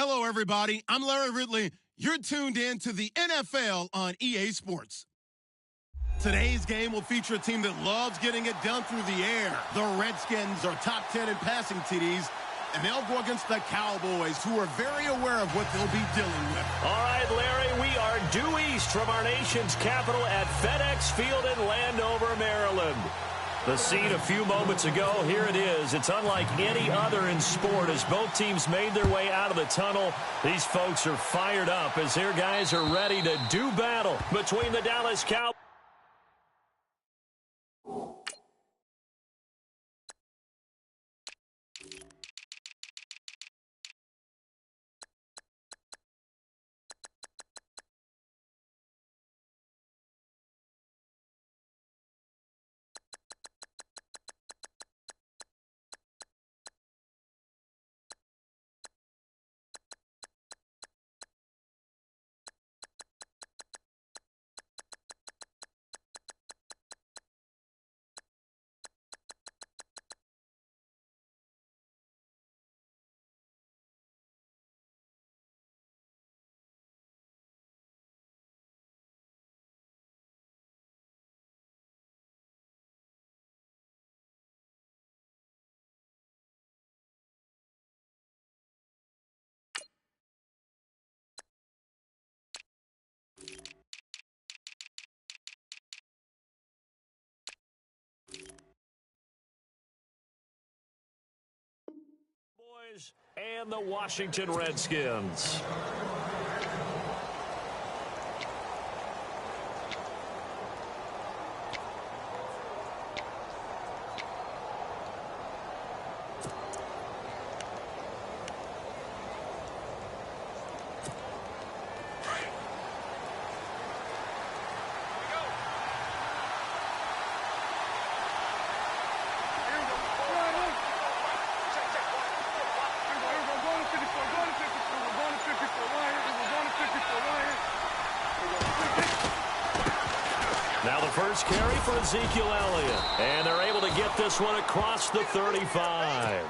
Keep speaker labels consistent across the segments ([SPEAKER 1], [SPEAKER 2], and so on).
[SPEAKER 1] Hello, everybody. I'm Larry Ridley. You're tuned in to the NFL on EA Sports. Today's game will feature a team that loves getting it done through the air. The Redskins are top 10 in passing TDs, and they'll go against the Cowboys, who are very aware of what they'll be dealing with.
[SPEAKER 2] All right, Larry, we are due east from our nation's capital at FedEx Field in Landover, Maryland. The scene a few moments ago, here it is. It's unlike any other in sport as both teams made their way out of the tunnel. These folks are fired up as their guys are ready to do battle between the Dallas Cowboys. And the Washington Redskins. First carry for Ezekiel Elliott. And they're able to get this one across the 35.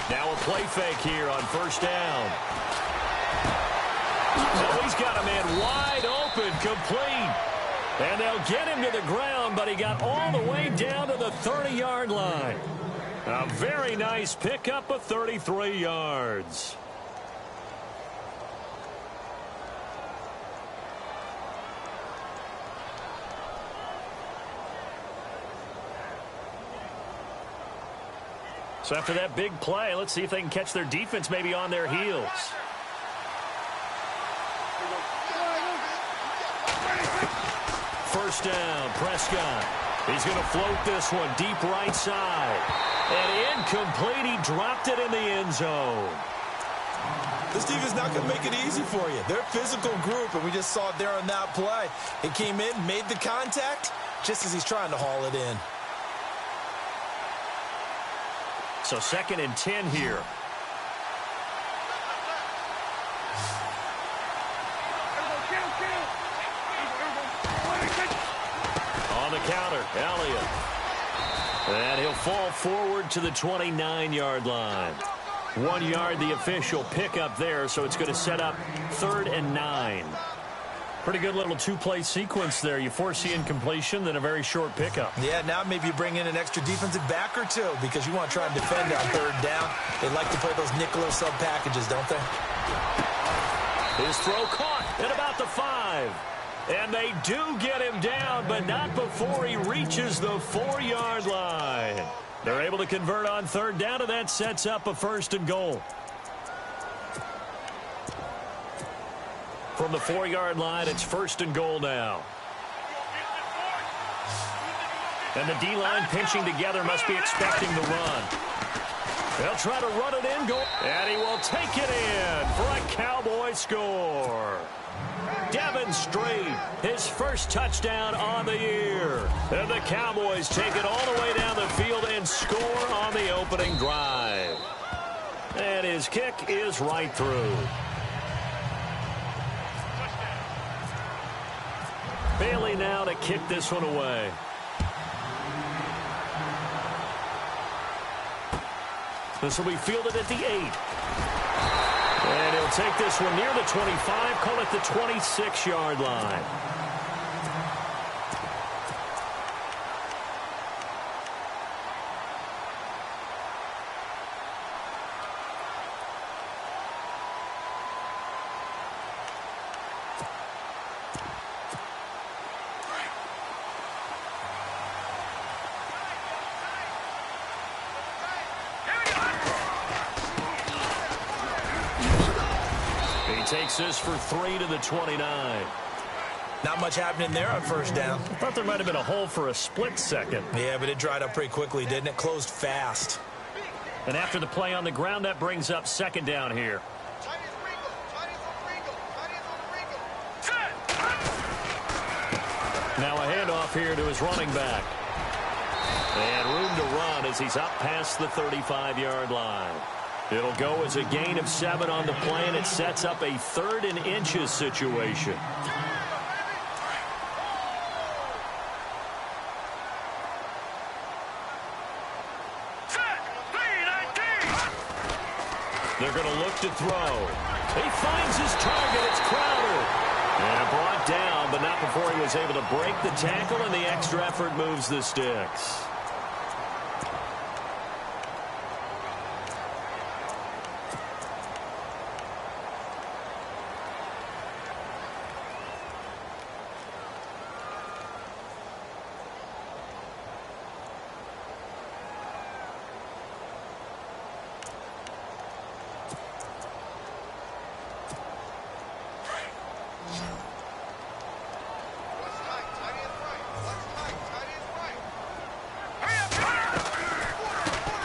[SPEAKER 2] Now a play fake here on first down. So he's got a man wide open, complete. And they'll get him to the ground, but he got all the way down to the 30-yard line. A very nice pickup of 33 yards. So after that big play, let's see if they can catch their defense maybe on their heels. First down, Prescott. He's going to float this one deep right side. And incomplete, he dropped it in the end zone.
[SPEAKER 3] This defense is not going to make it easy for you. They're a physical group, and we just saw it there on that play. It came in, made the contact, just as he's trying to haul it in.
[SPEAKER 2] So 2nd and 10 here. On the counter, Elliott. And he'll fall forward to the 29-yard line. 1 yard, the official pickup there, so it's going to set up 3rd and 9. Pretty good little two-play sequence there. You foresee incompletion, then a very short pickup.
[SPEAKER 3] Yeah, now maybe you bring in an extra defensive back or two because you want to try and defend on 3rd down. They like to play those nickel or sub packages, don't they?
[SPEAKER 2] His throw caught at about the 5. And they do get him down, but not before he reaches the 4-yard line. They're able to convert on 3rd down, and that sets up a 1st and goal. From the 4-yard line, it's 1st and goal now. And the D-line pinching together, must be expecting the run. They'll try to run it in, and he will take it in for a Cowboy score. Demonstrate his first touchdown on the year. And the Cowboys take it all the way down the field and score on the opening drive. And his kick is right through. Bailey now to kick this one away. This will be fielded at the 8. And he'll take this one near the 25, call it the 26-yard line. Takes this for 3 to the 29.
[SPEAKER 3] Not much happening there on first down.
[SPEAKER 2] I thought there might have been a hole for a split second.
[SPEAKER 3] Yeah, but it dried up pretty quickly, didn't it? Closed fast.
[SPEAKER 2] And after the play on the ground, that brings up second down here. Now a handoff here to his running back. And room to run as he's up past the 35-yard line. It'll go as a gain of 7 on the play, and it sets up a 3rd and inches situation. They're going to look to throw. He finds his target. It's Crowder. And brought down, but not before he was able to break the tackle, and the extra effort moves the sticks.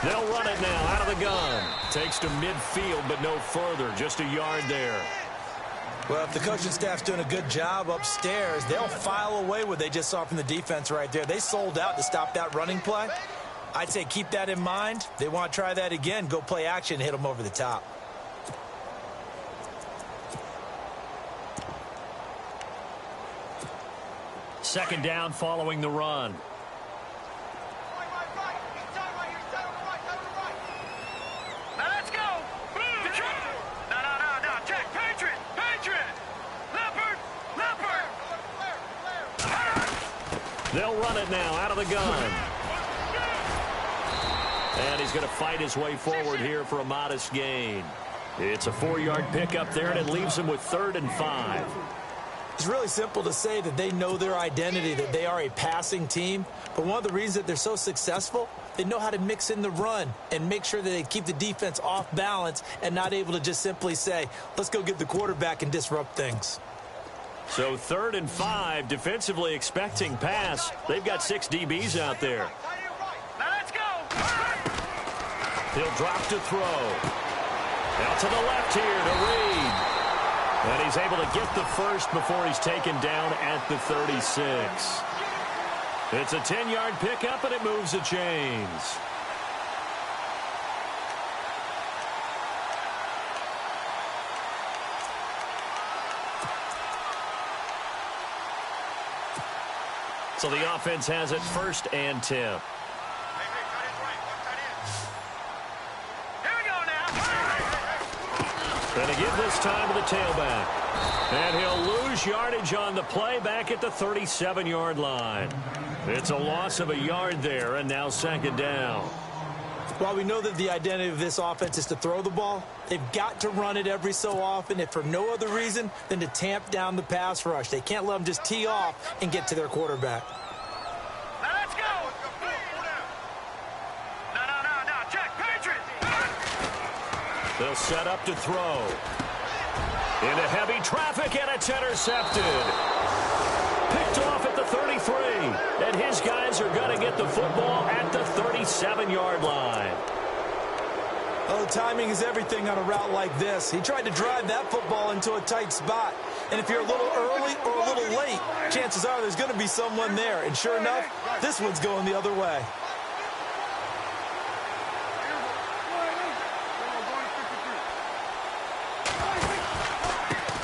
[SPEAKER 2] They'll run it now out of the gun. Takes to midfield, but no further. Just a yard there.
[SPEAKER 3] Well, if the coaching staff's doing a good job upstairs, they'll file away what they just saw from the defense right there. They sold out to stop that running play. I'd say keep that in mind. They want to try that again. Go play action and hit them over the top.
[SPEAKER 2] Second down following the run. They'll run it now out of the gun. And he's going to fight his way forward here for a modest gain. It's a 4-yard pickup there, and it leaves him with 3rd and 5.
[SPEAKER 3] It's really simple to say that they know their identity, that they are a passing team. But one of the reasons that they're so successful, they know how to mix in the run and make sure that they keep the defense off balance and not able to just simply say, let's go get the quarterback and disrupt things.
[SPEAKER 2] So 3rd and 5, defensively expecting pass. They've got 6 DBs out there.
[SPEAKER 4] Let's go.
[SPEAKER 2] He'll drop to throw. Out to the left here to Reed. And he's able to get the first before he's taken down at the 36. It's a 10-yard pickup, and it moves the chains. So the offense has it 1st and 10.
[SPEAKER 4] Here we go now.
[SPEAKER 2] Going to give this time to the tailback. And he'll lose yardage on the play back at the 37-yard line. It's a loss of a yard there, and now second down.
[SPEAKER 3] While we know that the identity of this offense is to throw the ball, they've got to run it every so often, if for no other reason than to tamp down the pass rush. They can't let them just tee off and get to their quarterback.
[SPEAKER 4] Now let's go. No. Check. Patriots.
[SPEAKER 2] They'll set up to throw. Into heavy traffic, and it's intercepted. Picked off at the 33. And his guys are going to get the football at the 37-yard line.
[SPEAKER 3] Oh, timing is everything on a route like this. He tried to drive that football into a tight spot. And if you're a little early or a little late, chances are there's going to be someone there. And sure enough, this one's going the other way.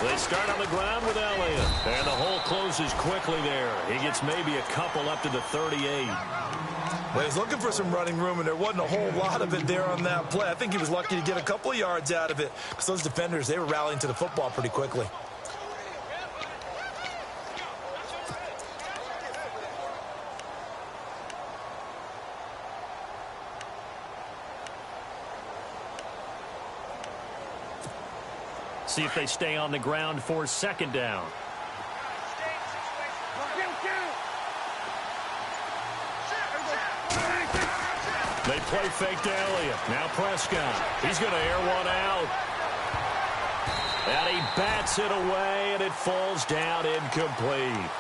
[SPEAKER 2] They start on the ground with Elliott. And the hole closes quickly there. He gets maybe a couple up to the 38.
[SPEAKER 3] Well, he's looking for some running room, and there wasn't a whole lot of it there on that play. I think he was lucky to get a couple of yards out of it because those defenders, they were rallying to the football pretty quickly.
[SPEAKER 2] See if they stay on the ground for second down. They play fake to Elliott. Now Prescott. He's going to air one out. And he bats it away, and it falls down incomplete.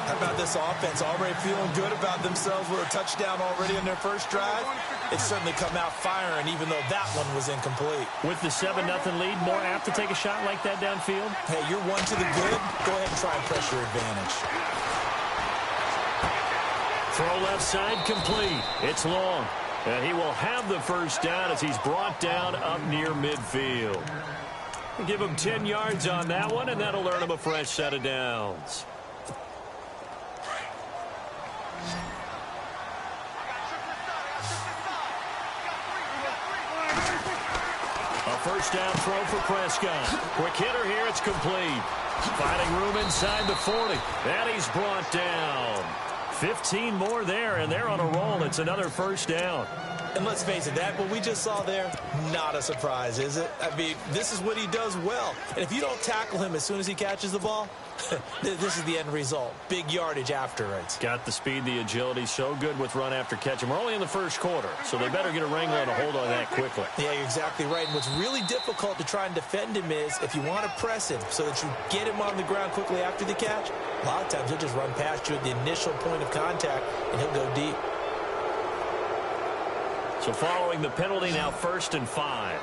[SPEAKER 3] How about this offense? Already feeling good about themselves with a touchdown already in their first drive. It's certainly come out firing, even though that one was incomplete.
[SPEAKER 2] With the 7-0 lead, more apt to take a shot like that downfield?
[SPEAKER 3] Hey, you're one to the good. Go ahead and try and press your advantage.
[SPEAKER 2] Throw left side complete. It's long. And he will have the first down as he's brought down up near midfield. Give him 10 yards on that one, and that'll earn him a fresh set of downs. A first down throw for Prescott. Quick hitter here, it's complete. Finding room inside the 40. And he's brought down. 15 more there, and they're on a roll. It's another first down.
[SPEAKER 3] And let's face it, that what we just saw there, not a surprise, is it? I mean, this is what he does well. And if you don't tackle him as soon as he catches the ball, this is the end result. Big yardage after it.
[SPEAKER 2] Got the speed, the agility, so good with run after catch. And we're only in the first quarter, so they better get a wrangle and a hold on that quickly.
[SPEAKER 3] Yeah, you're exactly right. And what's really difficult to try and defend him is if you want to press him so that you get him on the ground quickly after the catch, a lot of times he'll just run past you at the initial point of contact, and he'll go deep.
[SPEAKER 2] So following the penalty, now 1st and 5.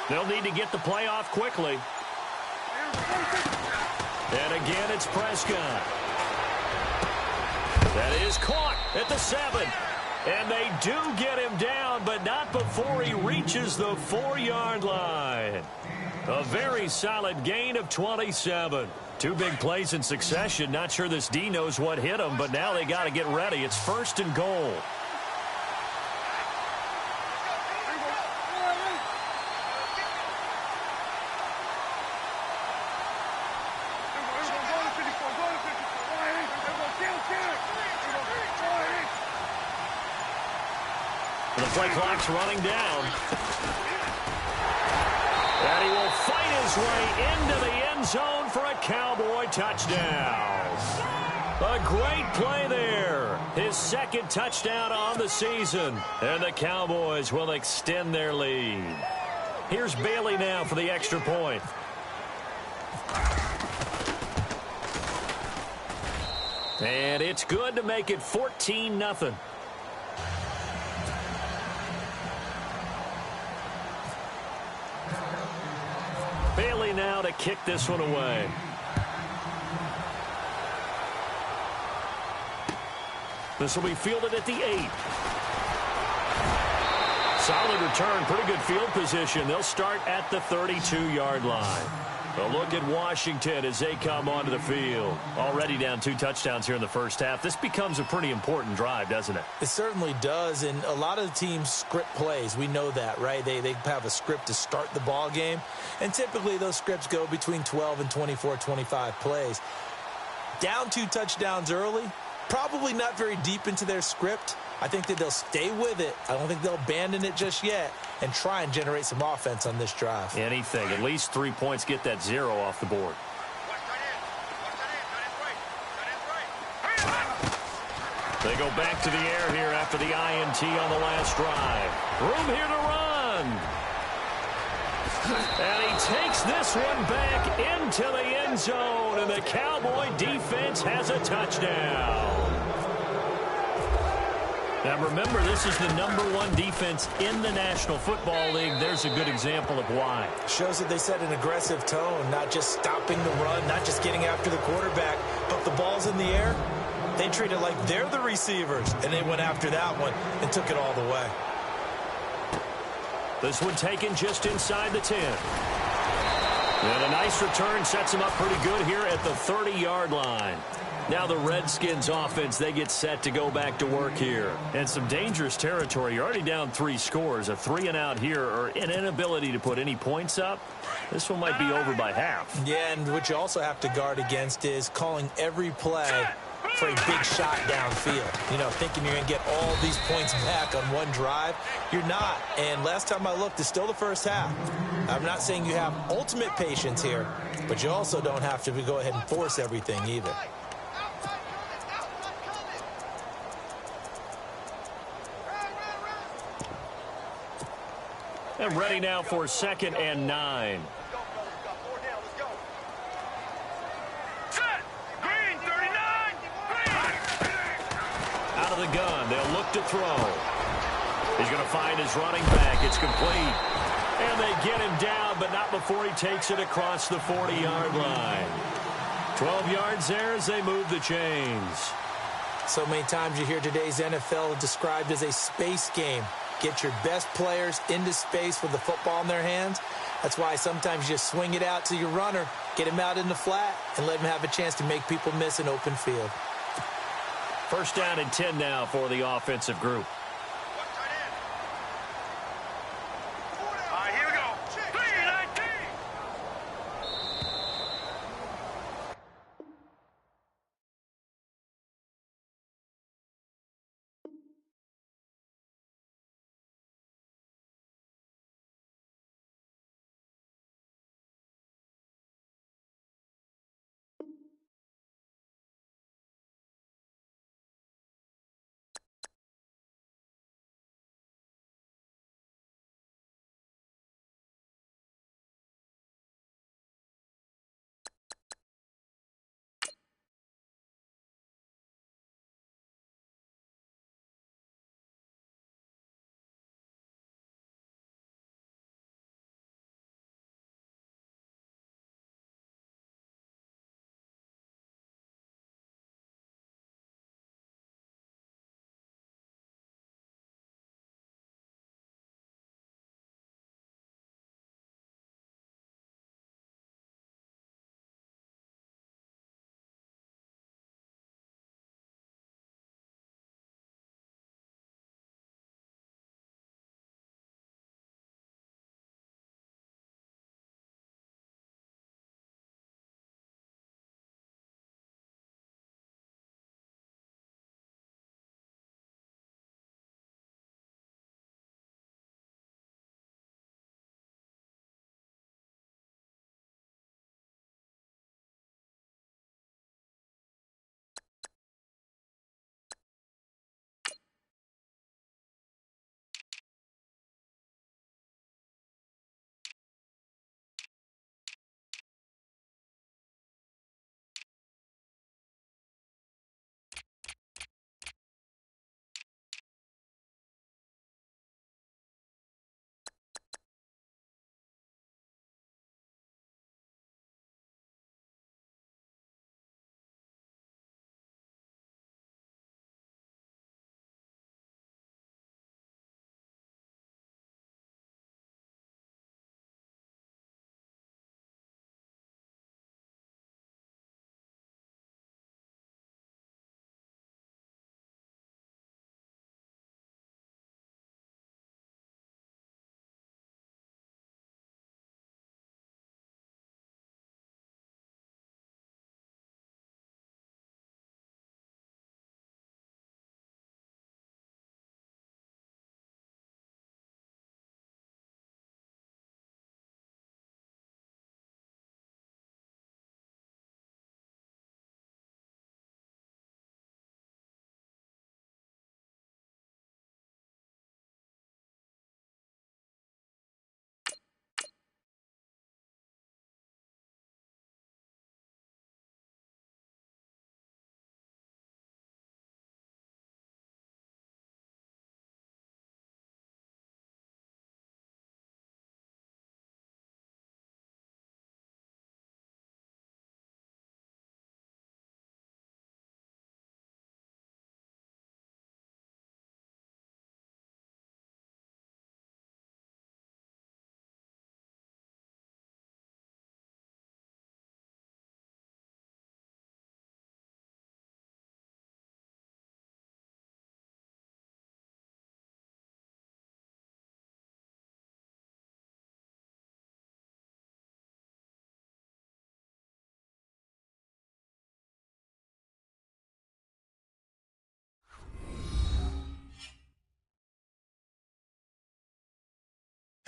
[SPEAKER 2] They'll need to get the play off quickly. And again, it's Prescott. That is caught at the 7. And they do get him down, but not before he reaches the 4-yard line. A very solid gain of 27. Two big plays in succession. Not sure this D knows what hit him, but now they got to get ready. It's 1st and goal. The play clock's running down. And he will fight his way into the end zone for a Cowboy touchdown. A great play there. His 2nd touchdown on the season. And the Cowboys will extend their lead. Here's Bailey now for the extra point. And it's good to make it 14-0. Bailey now to kick this one away. This will be fielded at the 8. Solid return, pretty good field position. They'll start at the 32-yard line. A look at Washington as they come onto the field. Already down 2 touchdowns here in the first half. This becomes a pretty important drive, doesn't it?
[SPEAKER 3] It certainly does, and a lot of the teams script plays. We know that, right? They have a script to start the ball game, and typically those scripts go between 12 and 24, 25 plays. Down 2 touchdowns early, probably not very deep into their script, I think that they'll stay with it. I don't think they'll abandon it just yet and try and generate some offense on this drive.
[SPEAKER 2] Anything. At least 3 points, get that 0 off the board. They go back to the air here after the INT on the last drive. Room here to run. And he takes this one back into the end zone, and the Cowboy defense has a touchdown. Now remember, this is the #1 defense in the National Football League. There's a good example of why.
[SPEAKER 3] Shows that they set an aggressive tone, not just stopping the run, not just getting after the quarterback, but the ball's in the air. They treat it like they're the receivers, and they went after that one and took it all the way.
[SPEAKER 2] This one taken just inside the 10. And a nice return sets them up pretty good here at the 30-yard line. Now the Redskins offense, they get set to go back to work here. And some dangerous territory. You're already down 3 scores. A 3-and-out here, or an inability to put any points up. This one might be over by half.
[SPEAKER 3] Yeah, and what you also have to guard against is calling every play for a big shot downfield. You know, thinking you're going to get all these points back on one drive. You're not. And last time I looked, it's still the first half. I'm not saying you have ultimate patience here, but you also don't have to go ahead and force everything either.
[SPEAKER 2] And ready now for 2nd and 9. Out of the gun, they'll look to throw. He's going to find his running back. It's complete. And they get him down, but not before he takes it across the 40-yard line. 12 yards there as they move the chains.
[SPEAKER 3] So many times you hear today's NFL described as a space game. Get your best players into space with the football in their hands. That's why sometimes you just swing it out to your runner, get him out in the flat, and let him have a chance to make people miss an open field.
[SPEAKER 2] 1st down and 10 now for the offensive group.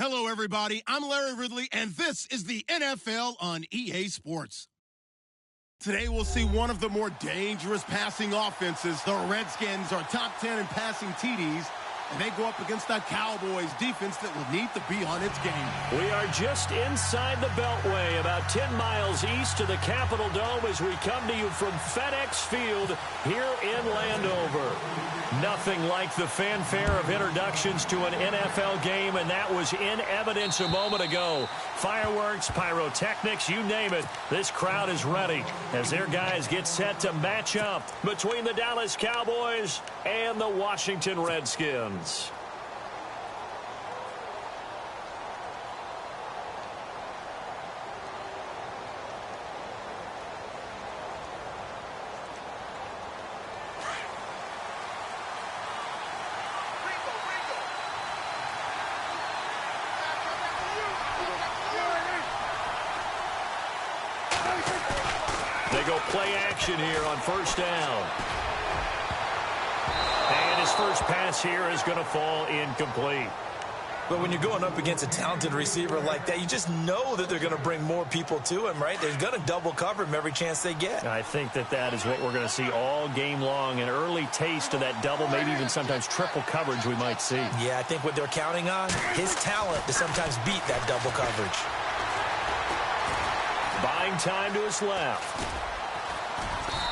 [SPEAKER 1] Hello, everybody. I'm Larry Ridley, and this is the NFL on EA Sports. Today, we'll see one of the more dangerous passing offenses. The Redskins are top 10 in passing TDs, and they go up against the Cowboys defense that will need to be on its game.
[SPEAKER 2] We are just inside the Beltway, about 10 miles east of the Capitol Dome as we come to you from FedEx Field here in Landover. Nothing like the fanfare of introductions to an NFL game, and that was in evidence a moment ago. Fireworks, pyrotechnics, you name it. This crowd is ready as their guys get set to match up between the Dallas Cowboys and the Washington Redskins. They go play action here on first down. And his first pass here is going to fall incomplete.
[SPEAKER 3] But when you're going up against a talented receiver like that, you just know that they're going to bring more people to him, right? They're going to double cover him every chance they get.
[SPEAKER 2] I think that is what we're going to see all game long. An early taste of that double, maybe even sometimes triple coverage we might see.
[SPEAKER 3] Yeah, I think what they're counting on, his talent to sometimes beat that double coverage.
[SPEAKER 2] Buying time to his left.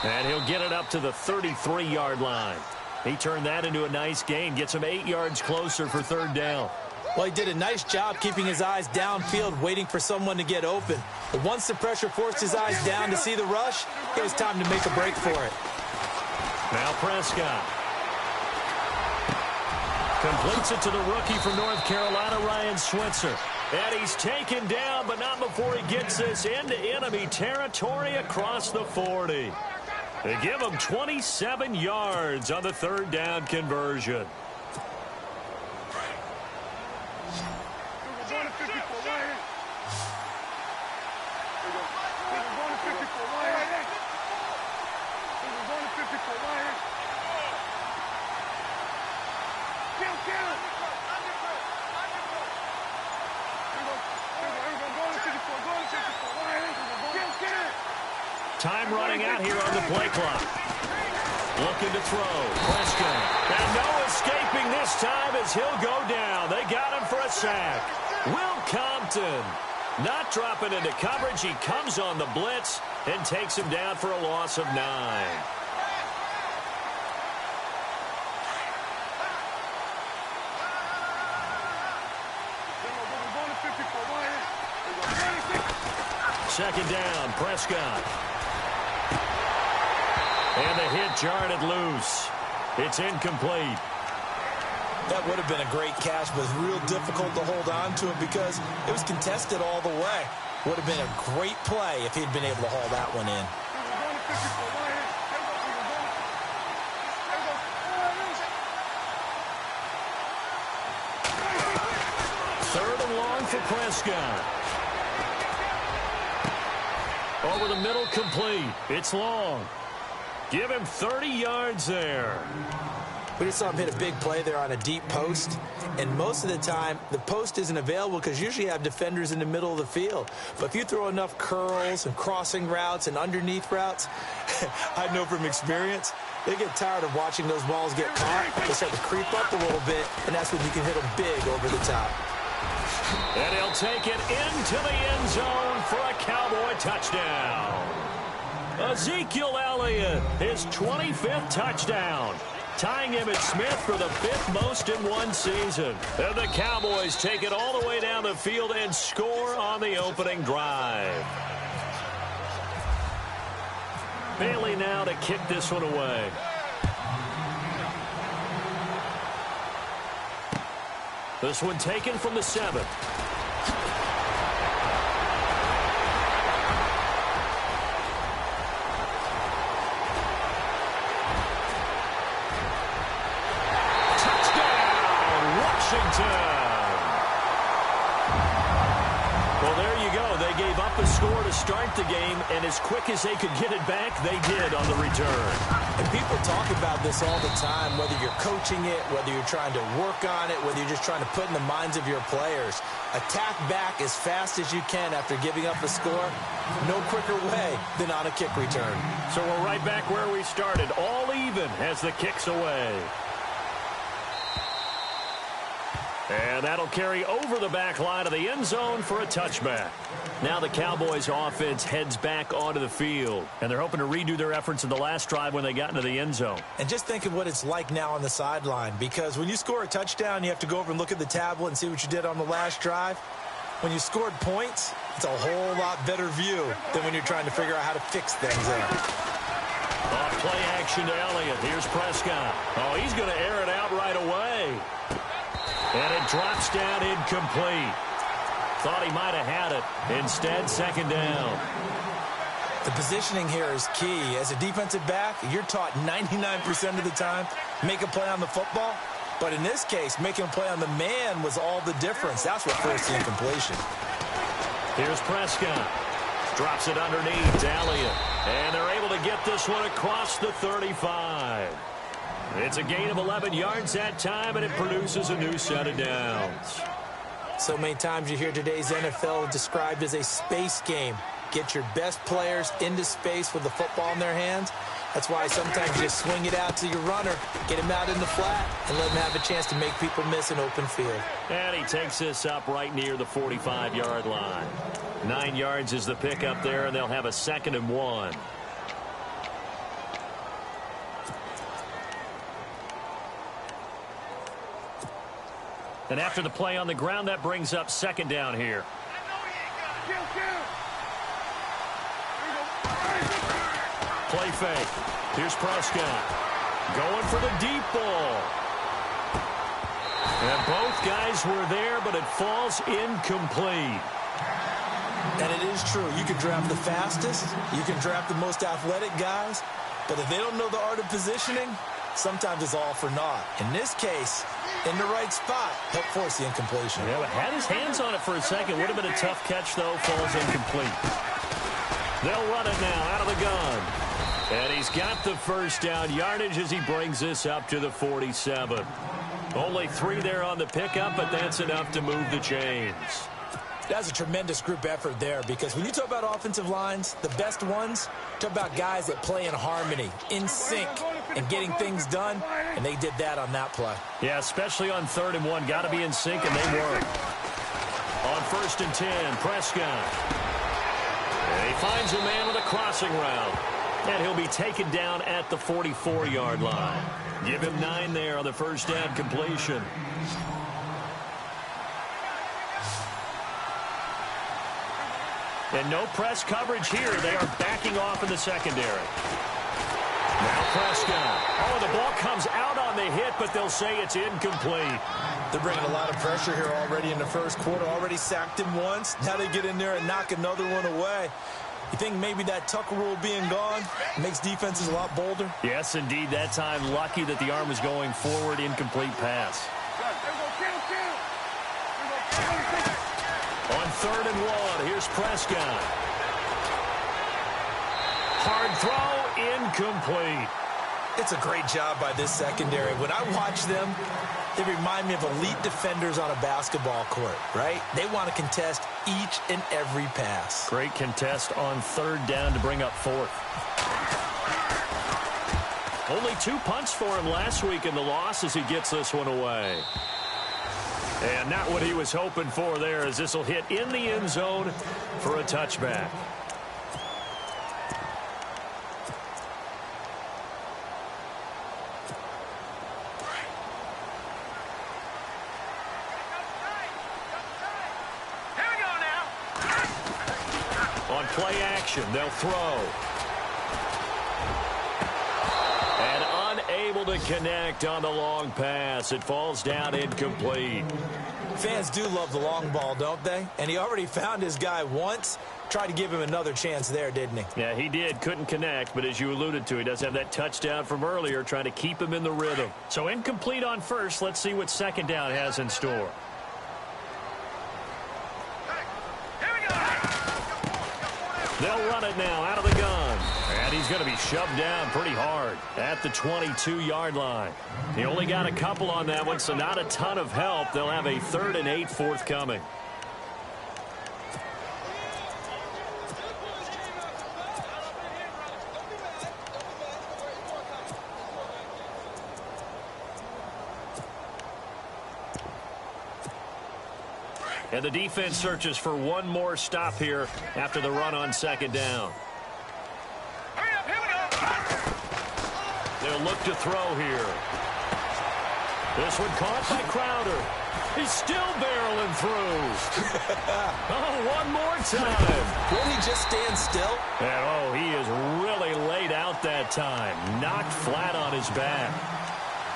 [SPEAKER 2] And he'll get it up to the 33-yard line. He turned that into a nice gain. Gets him 8 yards closer for third down.
[SPEAKER 3] Well, he did a nice job keeping his eyes downfield, waiting for someone to get open. But once the pressure forced his eyes down to see the rush, it was time to make a break for it.
[SPEAKER 2] Now Prescott. Completes it to the rookie from North Carolina, Ryan Switzer. And he's taken down, but not before he gets this into enemy territory across the 40. They give him 27 yards on the third down conversion. Time running out here on the play clock. Looking to throw. Prescott. And no escaping this time as he'll go down. They got him for a sack. Will Compton not dropping into coverage. He comes on the blitz and takes him down for a loss of 9. Second down, Prescott. And the hit jarred it loose. It's incomplete.
[SPEAKER 3] That would have been a great catch, but it was real difficult to hold on to it because it was contested all the way. Would have been a great play if he'd been able to haul that one in.
[SPEAKER 2] Third and long for Prescott. Over the middle, complete. It's long. Give him 30 yards there.
[SPEAKER 3] We just saw him hit a big play there on a deep post. And most of the time, the post isn't available because usually you have defenders in the middle of the field. But if you throw enough curls and crossing routes and underneath routes, I know from experience, they get tired of watching those balls get caught. They start to creep up a little bit, and that's when you can hit them big over the top.
[SPEAKER 2] And he'll take it into the end zone for a Cowboy touchdown. Ezekiel Elliott, his 25th touchdown, tying Emmitt Smith for the 5th most in one season. And the Cowboys take it all the way down the field and score on the opening drive. Bailey now to kick this one away. This one taken from the 7. Well, there you go. They gave up a score to start the game, and as quick as they could get it back, they did on the return.
[SPEAKER 3] And people talk about this all the time, whether you're coaching it, whether you're trying to work on it, whether you're just trying to put in the minds of your players. Attack back as fast as you can after giving up a score. No quicker way than on a kick return.
[SPEAKER 2] So we're right back where we started, all even as the kick's away. And that'll carry over the back line of the end zone for a touchback. Now the Cowboys offense heads back onto the field, and they're hoping to redo their efforts in the last drive when they got into the end zone.
[SPEAKER 3] And just think of what it's like now on the sideline, because when you score a touchdown, you have to go over and look at the tablet and see what you did on the last drive. When you scored points, it's a whole lot better view than when you're trying to figure out how to fix things there.
[SPEAKER 2] Off play action to Elliott. Here's Prescott. Oh, he's going to air it out right away. And it drops down incomplete. Thought he might have had it. Instead, second down.
[SPEAKER 3] The positioning here is key. As a defensive back, you're taught 99% of the time, make a play on the football. But in this case, making a play on the man was all the difference. That's what forced the incompletion.
[SPEAKER 2] Here's Prescott. Drops it underneath to Elliott. And they're able to get this one across the 35. It's a gain of 11 yards that time, and it produces a new set of downs.
[SPEAKER 3] So many times you hear today's NFL described as a space game. Get your best players into space with the football in their hands. That's why sometimes you just swing it out to your runner, get him out in the flat, and let him have a chance to make people miss an open field.
[SPEAKER 2] And he takes this up right near the 45-yard line. 9 yards is the pickup there, and they'll have a 2nd and 1. And after the play on the ground, that brings up 2nd down here. Play fake. Here's Prescott. Going for the deep ball. And both guys were there, but it falls incomplete.
[SPEAKER 3] And it is true. You can draft the fastest. You can draft the most athletic guys. But if they don't know the art of positioning, sometimes it's all for naught. In this case, in the right spot, helped force the incompletion.
[SPEAKER 2] Yeah, but had his hands on it for a second. Would have been a tough catch, though. Falls incomplete. They'll run it now out of the gun. And he's got the first down yardage as he brings this up to the 47. Only 3 there on the pickup, but that's enough to move the chains.
[SPEAKER 3] That's a tremendous group effort there, because when you talk about offensive lines, the best ones, talk about guys that play in harmony, in sync, and getting things done, and they did that on that play.
[SPEAKER 2] Yeah, especially on 3rd and 1. Got to be in sync, and they were. On 1st and 10, Prescott. And he finds a man with a crossing route. And he'll be taken down at the 44-yard line. Give him 9 there on the first down completion. And no press coverage here. They are backing off in the secondary. Now Prescott. Oh, the ball comes out on the hit, but they'll say it's incomplete.
[SPEAKER 3] They're bringing a lot of pressure here already in the first quarter. Already sacked him once. Now they get in there and knock another one away. You think maybe that Tucker rule being gone makes defenses a lot bolder?
[SPEAKER 2] Yes, indeed. That time, lucky that the arm was going forward. Incomplete pass. On 3rd and 1, here's Prescott. Hard throw, incomplete.
[SPEAKER 3] It's a great job by this secondary. When I watch them, they remind me of elite defenders on a basketball court, right? They want to contest each and every pass.
[SPEAKER 2] Great contest on 3rd down to bring up 4th. Only 2 punts for him last week in the loss as he gets this one away. And not what he was hoping for there, as this will hit in the end zone for a touchback. On play action, they'll throw. And unable to connect on the long pass. It falls down incomplete.
[SPEAKER 3] Fans do love the long ball, don't they? And he already found his guy once. Tried to give him another chance there, didn't he?
[SPEAKER 2] Yeah, he did. Couldn't connect, but as you alluded to, he does have that touchdown from earlier, trying to keep him in the rhythm. So incomplete on 1st. Let's see what 2nd down has in store.
[SPEAKER 4] Here we go.
[SPEAKER 2] They'll run it now out of the gun. And he's going to be shoved down pretty hard at the 22-yard line. He only got a couple on that one, so not a ton of help. They'll have a 3rd and 8 forthcoming. And the defense searches for one more stop here after the run on 2nd down.
[SPEAKER 4] Hurry up, here we go.
[SPEAKER 2] They'll look to throw here. This one caught by Crowder. He's still barreling through. Oh, one more time.
[SPEAKER 3] Will he just stand still?
[SPEAKER 2] And, oh, he is really laid out that time. Knocked flat on his back.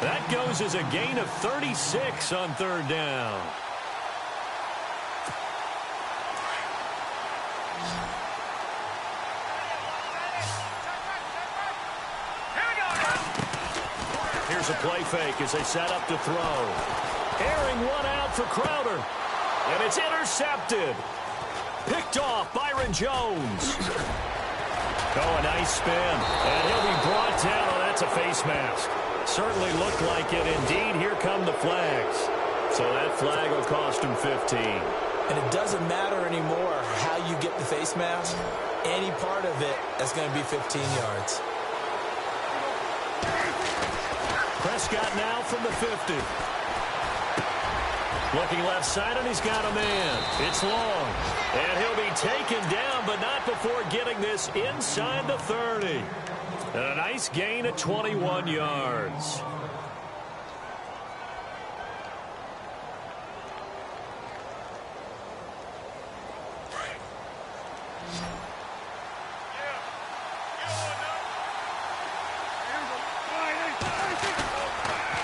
[SPEAKER 2] That goes as a gain of 36 on 3rd down. Here's a play fake as they set up to throw. Airing one out for Crowder. And it's intercepted. Picked off Byron Jones. Oh, a nice spin. And he'll be brought down. Oh, that's a face mask. Certainly looked like it. Indeed, here come the flags. So that flag will cost him 15.
[SPEAKER 3] And it doesn't matter anymore how you get the face mask. Any part of it is going to be 15 yards.
[SPEAKER 2] Prescott now from the 50. Looking left side, and he's got a man. It's long. And he'll be taken down, but not before getting this inside the 30. And a nice gain of 21 yards.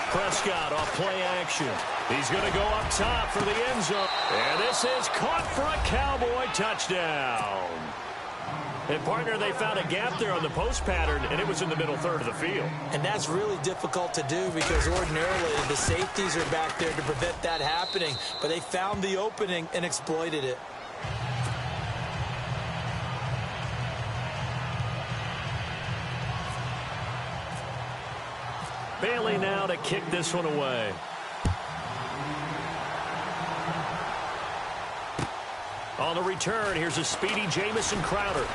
[SPEAKER 2] Prescott off play action. He's going to go up top for the end zone. And this is caught for a Cowboy touchdown. And, partner, they found a gap there on the post pattern, and it was in the middle third of the field.
[SPEAKER 3] And that's really difficult to do because ordinarily the safeties are back there to prevent that happening. But they found the opening and exploited it.
[SPEAKER 2] Bailey now to kick this one away. On the return, here's a speedy Jamison Crowder.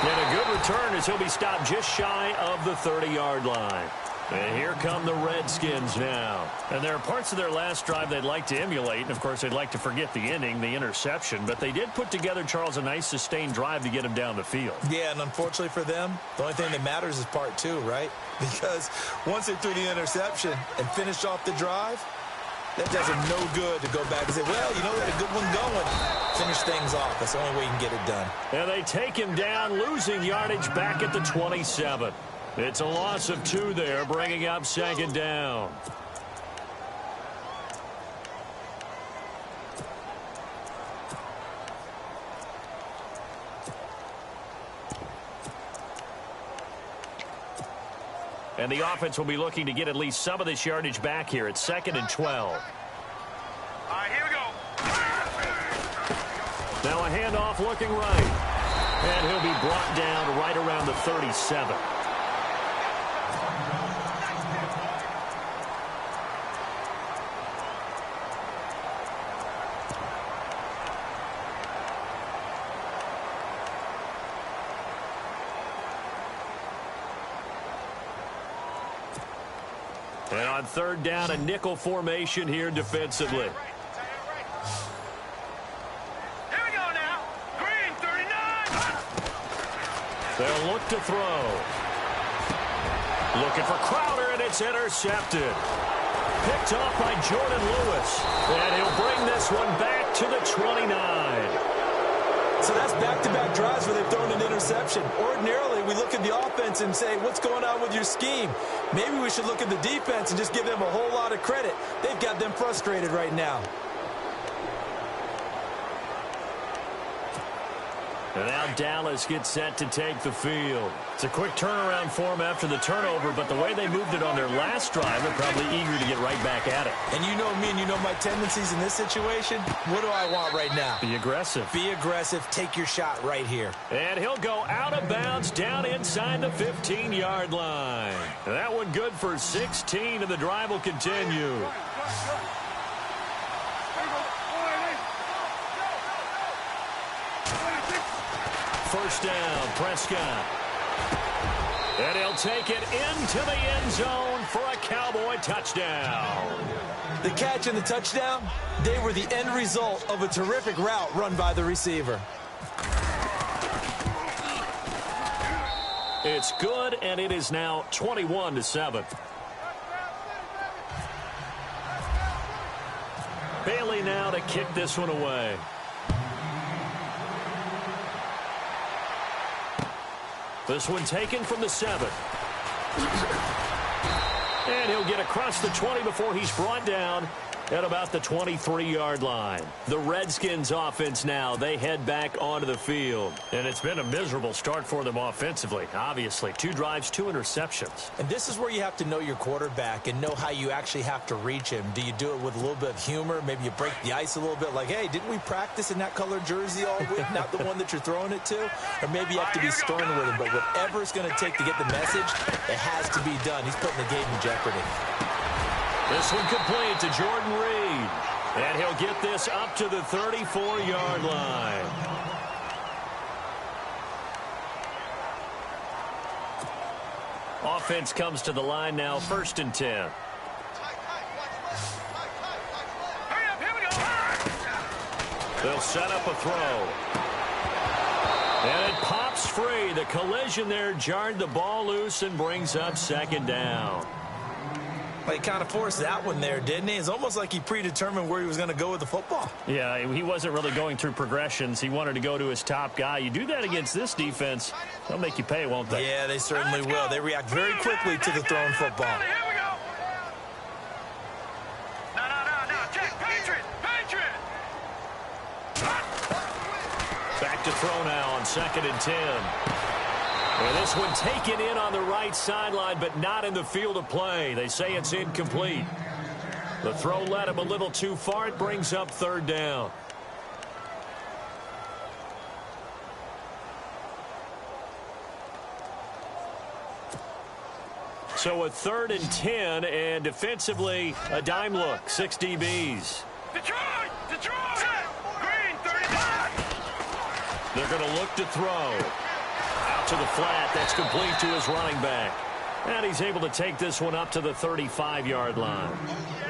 [SPEAKER 2] And a good return as he'll be stopped just shy of the 30-yard line. And here come the Redskins now. And there are parts of their last drive they'd like to emulate. And, of course, they'd like to forget the ending, the interception. But they did put together, Charles, a nice sustained drive to get him down the field.
[SPEAKER 3] Yeah, and unfortunately for them, the only thing that matters is part 2, right? Because once they threw the interception and finished off the drive, that does them no good to go back and say, well, you know, we had a good one going. Finish things off. That's the only way you can get it done.
[SPEAKER 2] And they take him down, losing yardage back at the 27. It's a loss of 2 there, bringing up 2nd down. And the offense will be looking to get at least some of this yardage back here at 2nd and 12.
[SPEAKER 4] All right, here we go.
[SPEAKER 2] Now a handoff looking right. And he'll be brought down right around the 37. And on 3rd down, a nickel formation here defensively.
[SPEAKER 4] Here we go now. Green, 39.
[SPEAKER 2] They'll look to throw. Looking for Crowder, and it's intercepted. Picked off by Jordan Lewis. And he'll bring this one back to the 29.
[SPEAKER 3] So that's back-to-back drives where they've thrown an interception. Ordinarily, we look at the offense and say, what's going on with your scheme? Maybe we should look at the defense and just give them a whole lot of credit. They've got them frustrated right now.
[SPEAKER 2] And now Dallas gets set to take the field. It's a quick turnaround for them after the turnover, but the way they moved it on their last drive, they're probably eager to get right back at it.
[SPEAKER 3] And you know me and you know my tendencies in this situation. What do I want right now?
[SPEAKER 2] Be aggressive.
[SPEAKER 3] Be aggressive. Take your shot right here.
[SPEAKER 2] And he'll go out of bounds down inside the 15-yard line. That one good for 16, and the drive will continue. First down, Prescott. And he'll take it into the end zone for a Cowboy touchdown.
[SPEAKER 3] The catch and the touchdown, they were the end result of a terrific route run by the receiver.
[SPEAKER 2] It's good, and it is now 21-7. Bailey now to kick this one away. This one taken from the 7. And he'll get across the 20 before he's brought down at about the 23-yard line. The Redskins offense now, they head back onto the field. And it's been a miserable start for them offensively, obviously. 2 drives, 2 interceptions.
[SPEAKER 3] And this is where you have to know your quarterback and know how you actually have to reach him. Do you do it with a little bit of humor? Maybe you break the ice a little bit like, hey, didn't we practice in that colored jersey all week? Not the one that you're throwing it to? Or maybe you have to be stern with him. But whatever it's going to take to get the message, it has to be done. He's putting the game in jeopardy.
[SPEAKER 2] This one complete to Jordan Reed. And he'll get this up to the 34-yard line. Offense comes to the line now, 1st and 10.
[SPEAKER 4] Hurry up, here we go.
[SPEAKER 2] They'll set up a throw. And it pops free. The collision there jarred the ball loose and brings up 2nd down.
[SPEAKER 3] Well, he kind of forced that one there, didn't he? It's almost like he predetermined where he was going to go with the football.
[SPEAKER 2] Yeah, he wasn't really going through progressions. He wanted to go to his top guy. You do that against this defense, they'll make you pay, won't they?
[SPEAKER 3] Yeah, they certainly will. They react very quickly to the thrown football.
[SPEAKER 4] Here we go. No. Check. Patriot.
[SPEAKER 2] Back to throw now on 2nd and 10. And this one taken in on the right sideline, but not in the field of play. They say it's incomplete. The throw led him a little too far. It brings up 3rd down. So a 3rd and 10, and defensively, a dime look. 6 DBs.
[SPEAKER 4] Detroit. Green 39.
[SPEAKER 2] They're going to look to throw. Out to the flat. That's complete to his running back. And he's able to take this one up to the 35-yard line.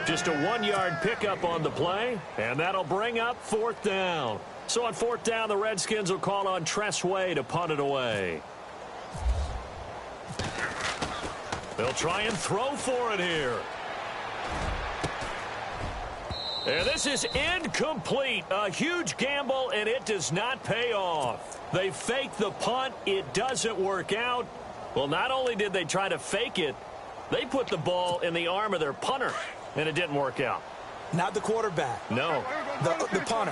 [SPEAKER 2] Just a 1-yard pickup on the play, and that'll bring up 4th down. So on 4th down, the Redskins will call on Tress Way to punt it away. They'll try and throw for it here. And this is incomplete. A huge gamble, and it does not pay off. They fake the punt. It doesn't work out. Well, not only did they try to fake it, they put the ball in the arm of their punter, and it didn't work out.
[SPEAKER 3] Not the quarterback.
[SPEAKER 2] No.
[SPEAKER 3] The punter.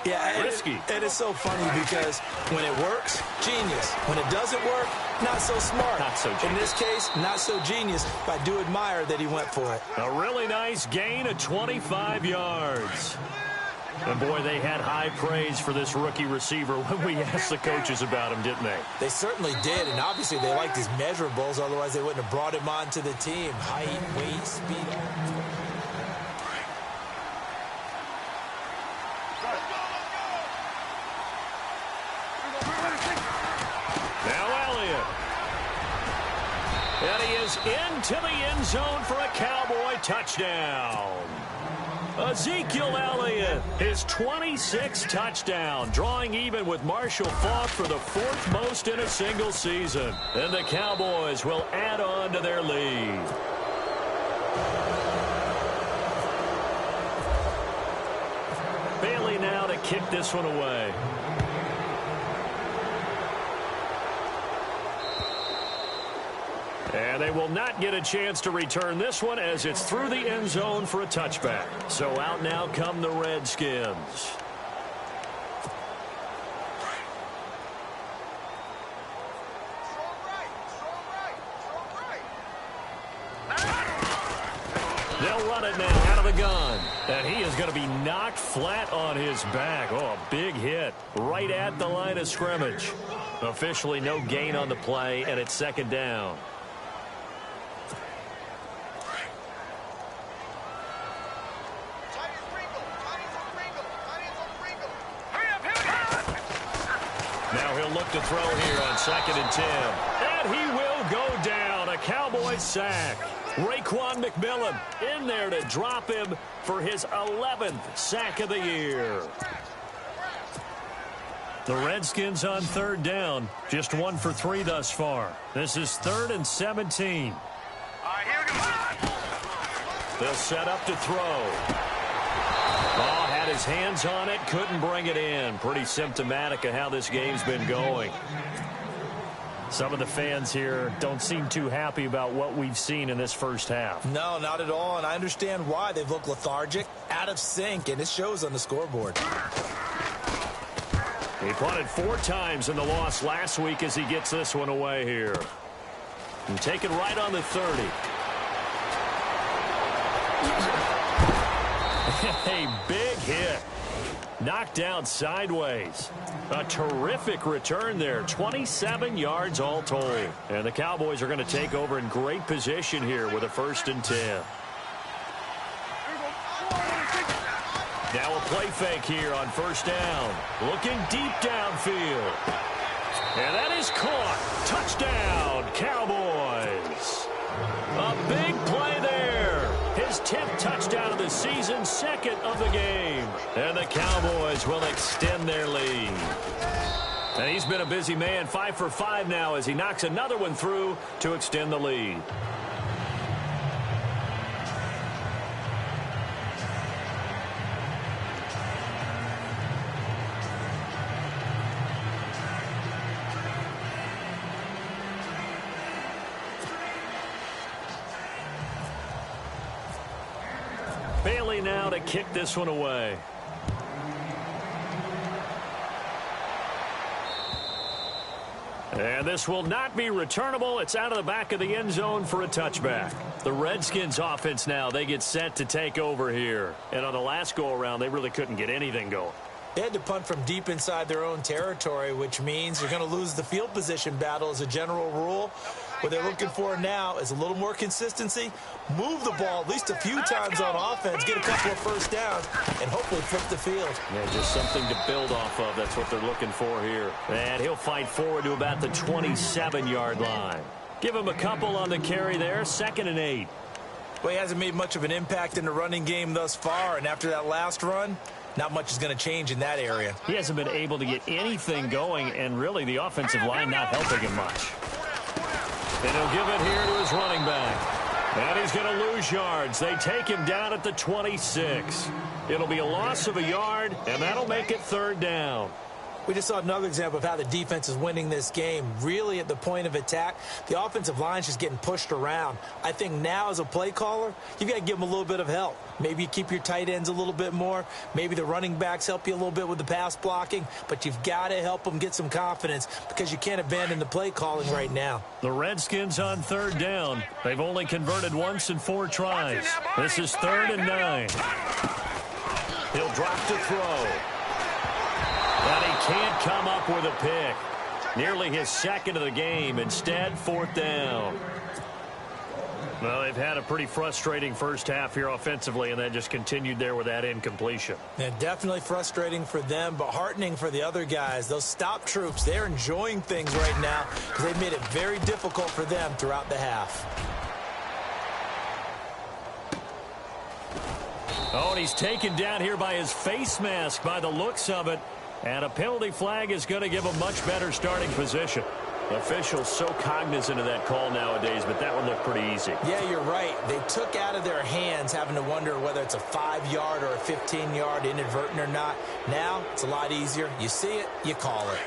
[SPEAKER 2] Yeah. Risky.
[SPEAKER 3] It is so funny because when it works, genius. When it doesn't work, not so smart.
[SPEAKER 2] Not so genius.
[SPEAKER 3] In this case, not so genius, but I do admire that he went for it.
[SPEAKER 2] A really nice gain of 25 yards. And, boy, they had high praise for this rookie receiver when we asked the coaches about him, didn't they?
[SPEAKER 3] They certainly did, and obviously they liked his measurables. Otherwise, they wouldn't have brought him onto the team. Height, weight, speed.
[SPEAKER 2] Now Elliott. And he is into the end zone for a Cowboy touchdown. Ezekiel Elliott, his 26th touchdown, drawing even with Marshall Faulk for the 4th most in a single season. And the Cowboys will add on to their lead. Bailey now to kick this one away. And they will not get a chance to return this one as it's through the end zone for a touchback. So out now come the Redskins. run it now out of the gun. And he is going to be knocked flat on his back. Oh, a big hit right at the line of scrimmage. Officially no gain on the play, and it's second down. Now he'll look to throw here on 2nd and 10. And he will go down. A Cowboys sack. Raekwon McMillan in there to drop him for his 11th sack of the year. The Redskins on 3rd down. Just 1 for 3 thus far. This is 3rd and 17.
[SPEAKER 4] All right, here we go.
[SPEAKER 2] They'll set up to throw. Oh, had his hands on it, couldn't bring it in. Pretty symptomatic of how this game's been going. Some of the fans here don't seem too happy about what we've seen in this first half.
[SPEAKER 3] No, not at all, and I understand why. They've looked lethargic, out of sync, and it shows on the scoreboard.
[SPEAKER 2] He punted 4 times in the loss last week as he gets this one away here. And taken right on the 30. A big hit. Knocked down sideways. A terrific return there. 27 yards all told. And the Cowboys are going to take over in great position here with a 1st and 10. Now a play fake here on 1st down. Looking deep downfield. And that is caught. Touchdown, Cowboys. A big play there. His 10th touchdown of the season, 2nd of the game. And the Cowboys will extend their lead. And he's been a busy man, 5 for 5 now as he knocks another one through to extend the lead. Bailey now to kick this one away. And this will not be returnable. It's out of the back of the end zone for a touchback. The Redskins offense now, they get set to take over here. And on the last go-around, they really couldn't get anything going.
[SPEAKER 3] They had to punt from deep inside their own territory, which means you're going to lose the field position battle as a general rule. What they're looking for now is a little more consistency, move the ball at least a few times on offense, get a couple of first downs, and hopefully flip the field.
[SPEAKER 2] Yeah, just something to build off of. That's what they're looking for here. And he'll fight forward to about the 27-yard line. Give him a couple on the carry there, 2nd and 8.
[SPEAKER 3] Well, he hasn't made much of an impact in the running game thus far, and after that last run, not much is going to change in that area.
[SPEAKER 2] He hasn't been able to get anything going, and really the offensive line not helping him much. And he'll give it here to his running back. And he's going to lose yards. They take him down at the 26. It'll be a loss of a yard, and that'll make it 3rd down.
[SPEAKER 3] We just saw another example of how the defense is winning this game. Really at the point of attack, the offensive line's just getting pushed around. I think now as a play caller, you've got to give them a little bit of help. Maybe you keep your tight ends a little bit more. Maybe the running backs help you a little bit with the pass blocking. But you've got to help them get some confidence because you can't abandon the play calling right now.
[SPEAKER 2] The Redskins on 3rd down. They've only converted once in 4 tries. This is 3rd and 9. He'll drop to throw. And he can't come up with a pick. Nearly his 2nd of the game. Instead, 4th down. Well, they've had a pretty frustrating first half here offensively, and then just continued there with that incompletion.
[SPEAKER 3] Yeah, definitely frustrating for them, but heartening for the other guys. Those stop troops, they're enjoying things right now because they've made it very difficult for them throughout the half.
[SPEAKER 2] Oh, and he's taken down here by his face mask by the looks of it. And a penalty flag is going to give a much better starting position. Officials so cognizant of that call nowadays, but that one looked pretty easy.
[SPEAKER 3] Yeah, you're right. They took out of their hands having to wonder whether it's a 5-yard or a 15-yard inadvertent or not. Now, it's a lot easier. You see it, you call it.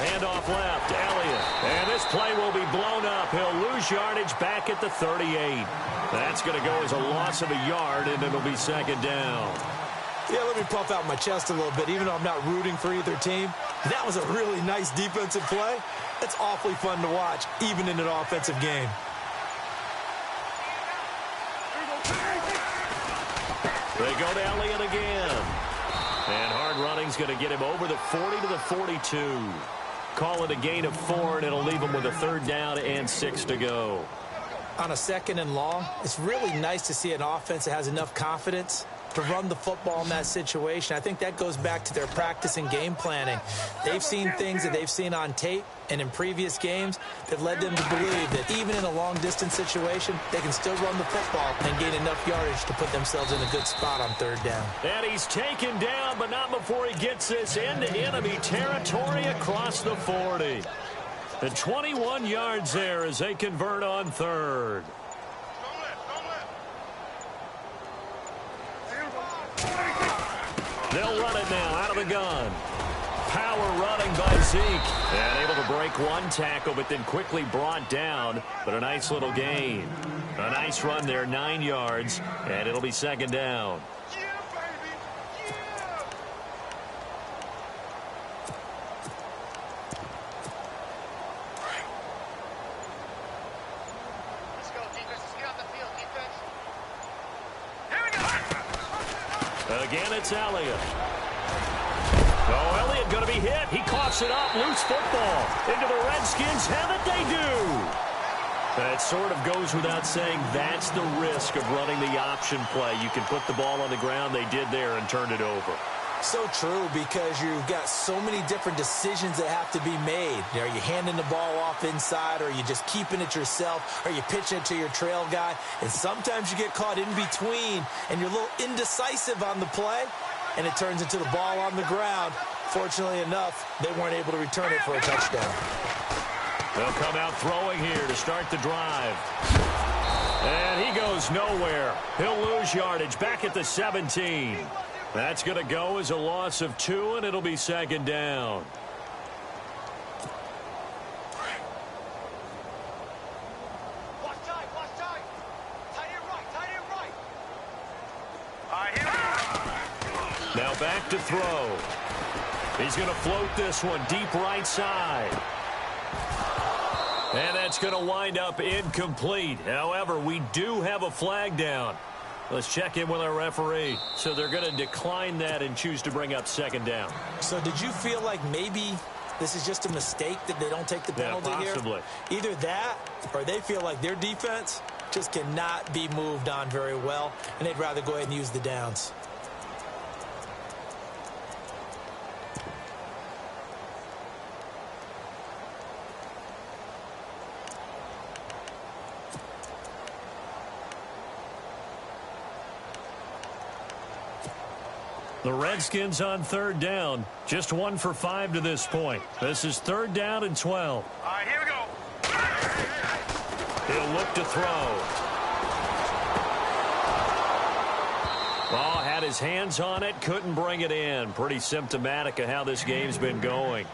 [SPEAKER 2] Handoff left, Elliott. And this play will be blown up. He'll lose yardage back at the 38. That's going to go as a loss of a yard, and it'll be 2nd down.
[SPEAKER 3] Yeah, let me puff out my chest a little bit, even though I'm not rooting for either team. That was a really nice defensive play. It's awfully fun to watch, even in an offensive game.
[SPEAKER 2] They go to Elliott again. And hard running's going to get him over the 40 to the 42. Call it a gain of 4, and it'll leave him with a 3rd down and 6 to go.
[SPEAKER 3] On a 2nd and long, it's really nice to see an offense that has enough confidence to run the football in that situation. I think that goes back to their practice and game planning. They've seen things that they've seen on tape and in previous games that led them to believe that even in a long-distance situation, they can still run the football and gain enough yardage to put themselves in a good spot on 3rd down.
[SPEAKER 2] And he's taken down, but not before he gets this into enemy territory across the 40. The 21 yards there as they convert on 3rd. They'll run it now out of the gun. Power running by Zeke. And able to break one tackle, but then quickly brought down. But a nice little gain. A nice run there, 9 yards. And it'll be 2nd down. Again, it's Elliott. Oh, Elliott going to be hit. He coughs it up. Loose football. Into the Redskins. Have it, they do. That sort of goes without saying. That's the risk of running the option play. You can put the ball on the ground. They did there and turned it over.
[SPEAKER 3] So true, because you've got so many different decisions that have to be made. Are you handing the ball off inside, or are you just keeping it yourself? Are you pitching it to your trail guy? And sometimes you get caught in between, and you're a little indecisive on the play, and it turns into the ball on the ground. Fortunately enough, they weren't able to return it for a touchdown.
[SPEAKER 2] They'll come out throwing here to start the drive. And he goes nowhere. He'll lose yardage back at the 17. That's going to go as a loss of 2, and it'll be 2nd down.
[SPEAKER 4] Watch tight, watch tight. Tight end right, tight end right. All right, here we go.
[SPEAKER 2] Now back to throw. He's going to float this one deep right side. And that's going to wind up incomplete. However, we do have a flag down. Let's check in with our referee. So they're going to decline that and choose to bring up 2nd down.
[SPEAKER 3] So did you feel like maybe this is just a mistake that they don't take the penalty here?
[SPEAKER 2] Possibly.
[SPEAKER 3] Either that, or they feel like their defense just cannot be moved on very well, and they'd rather go ahead and use the downs.
[SPEAKER 2] The Redskins on 3rd down. Just 1 for 5 to this point. This is 3rd down and 12.
[SPEAKER 4] All right, here we go.
[SPEAKER 2] He'll look to throw. Oh, had his hands on it, couldn't bring it in. Pretty symptomatic of how this game's been going.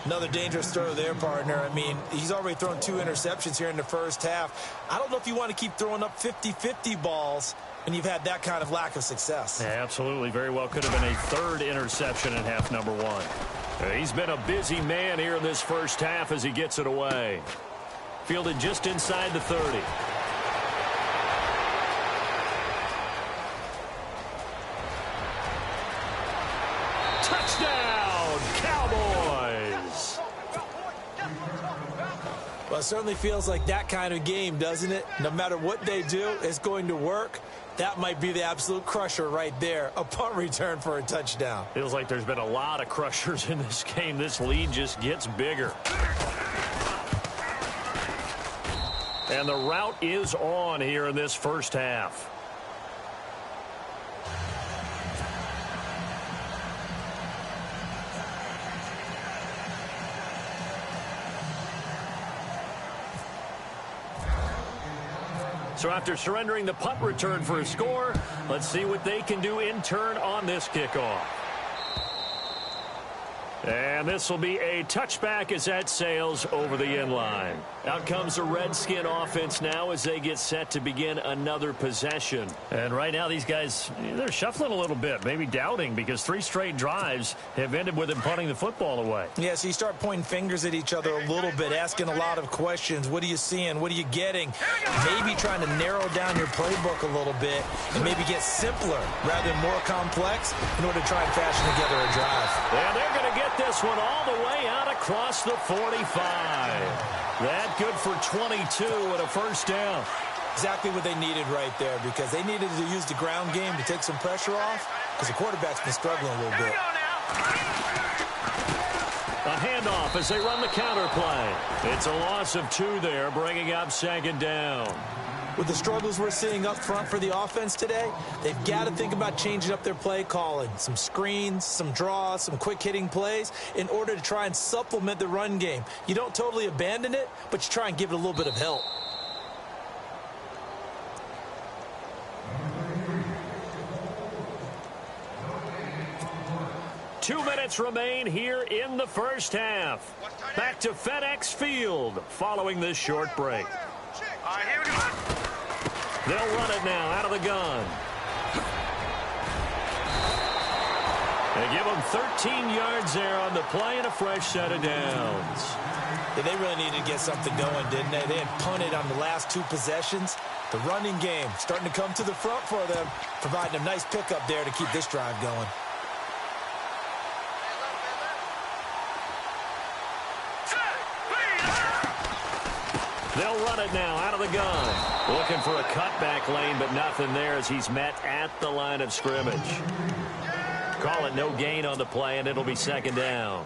[SPEAKER 3] Another dangerous throw there, partner. I mean, he's already thrown 2 interceptions here in the first half. I don't know if you want to keep throwing up 50-50 balls when you've had that kind of lack of success.
[SPEAKER 2] Yeah, absolutely. Very well could have been a 3rd interception in half number 1. He's been a busy man here in this first half as he gets it away. Fielded just inside the 30. Touchdown, Cowboys!
[SPEAKER 3] Well, it certainly feels like that kind of game, doesn't it? No matter what they do, it's going to work. That might be the absolute crusher right there. A punt return for a touchdown.
[SPEAKER 2] Feels like there's been a lot of crushers in this game. This lead just gets bigger. And the route is on here in this first half. So after surrendering the punt return for a score, let's see what they can do in turn on this kickoff. And And this will be a touchback as that sails over the inline. Out comes the Redskin offense now as they get set to begin another possession. And right now these guys, they're shuffling a little bit, maybe doubting, because 3 straight drives have ended with them punting the football away.
[SPEAKER 3] Yeah, so you start pointing fingers at each other a little bit, asking a lot of questions. What are you seeing? What are you getting? Maybe trying to narrow down your playbook a little bit and maybe get simpler rather than more complex in order to try and fashion together a drive.
[SPEAKER 2] And they're going to get this one all the way out across the 45. That good for 22 and a first down.
[SPEAKER 3] Exactly what they needed right there, because they needed to use the ground game to take some pressure off, because the quarterback's been struggling a little bit.
[SPEAKER 2] A handoff as they run the counter play. It's a loss of 2 there, bringing up second down.
[SPEAKER 3] With the struggles we're seeing up front for the offense today, they've got to think about changing up their play calling. Some screens, some draws, some quick-hitting plays in order to try and supplement the run game. You don't totally abandon it, but you try and give it a little bit of help.
[SPEAKER 2] Two minutes remain here in the first half. Back to FedEx Field following this short break.
[SPEAKER 4] All right, here we go.
[SPEAKER 2] They'll run it now out of the gun. They give them 13 yards there on the play and a fresh set of downs.
[SPEAKER 3] Yeah, they really needed to get something going, didn't they? They had punted on the last 2 possessions. The running game starting to come to the front for them, providing a nice pickup there to keep this drive going.
[SPEAKER 2] They'll run it now out of the gun. Looking for a cutback lane, but nothing there as he's met at the line of scrimmage. Call it no gain on the play, and it'll be second down.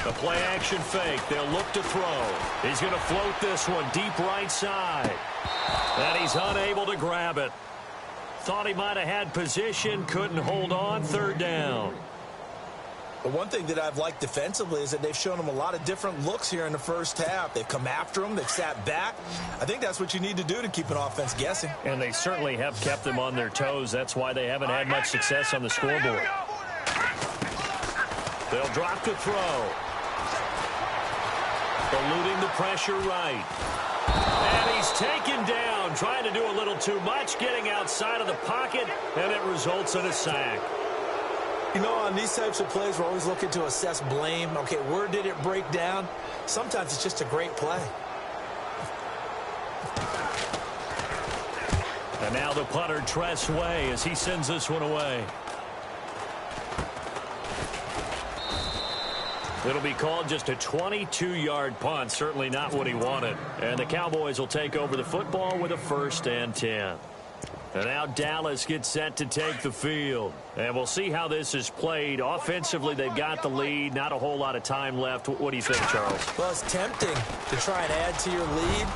[SPEAKER 2] A play action fake. They'll look to throw. He's going to float this one deep right side. And he's unable to grab it. Thought he might have had position, couldn't hold on, third down.
[SPEAKER 3] But one thing that I've liked defensively is that they've shown them a lot of different looks here in the first half. They've come after them. They've sat back. I think that's what you need to do to keep an offense guessing.
[SPEAKER 2] And they certainly have kept them on their toes. That's why they haven't had much success on the scoreboard. They'll drop to throw. Eluding the pressure right. And he's taken down, trying to do a little too much, getting outside of the pocket, and it results in a sack.
[SPEAKER 3] You know, on these types of plays, we're always looking to assess blame. Okay, where did it break down? Sometimes it's just a great play.
[SPEAKER 2] And now the punter, Tress Way, as he sends this one away. It'll be called just a 22-yard punt. Certainly not what he wanted. And the Cowboys will take over the football with a 1st and 10. And now Dallas gets set to take the field. And we'll see how this is played. Offensively, they've got the lead. Not a whole lot of time left. What do you think, Charles?
[SPEAKER 3] Well, it's tempting to try and add to your lead.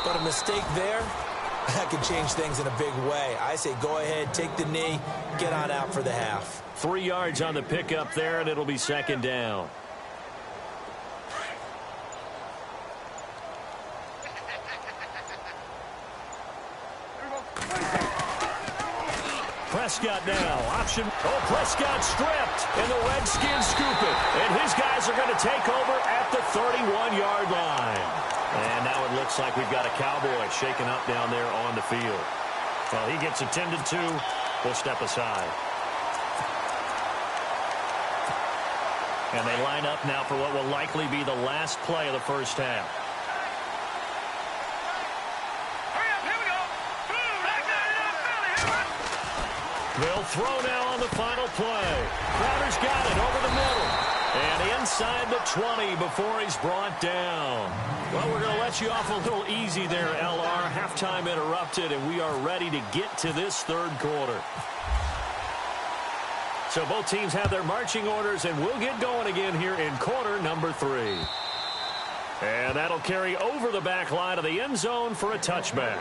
[SPEAKER 3] But a mistake there, that could change things in a big way. I say go ahead, take the knee, get on out for the half.
[SPEAKER 2] 3 yards on the pickup there, and it'll be second down. Prescott now, option. Oh, Prescott stripped, and the Redskins scoop it. And his guys are going to take over at the 31-yard line. And now it looks like we've got a Cowboy shaken up down there on the field. Well, he gets attended to. We'll step aside. And they line up now for what will likely be the last play of the first half. They'll throw now on the final play. Crowder's got it over the middle. And inside the 20 before he's brought down. Well, we're going to let you off a little easy there, LR. Halftime interrupted, and we are ready to get to this third quarter. So both teams have their marching orders, and we'll get going again here in quarter number 3. And that'll carry over the back line of the end zone for a touchback.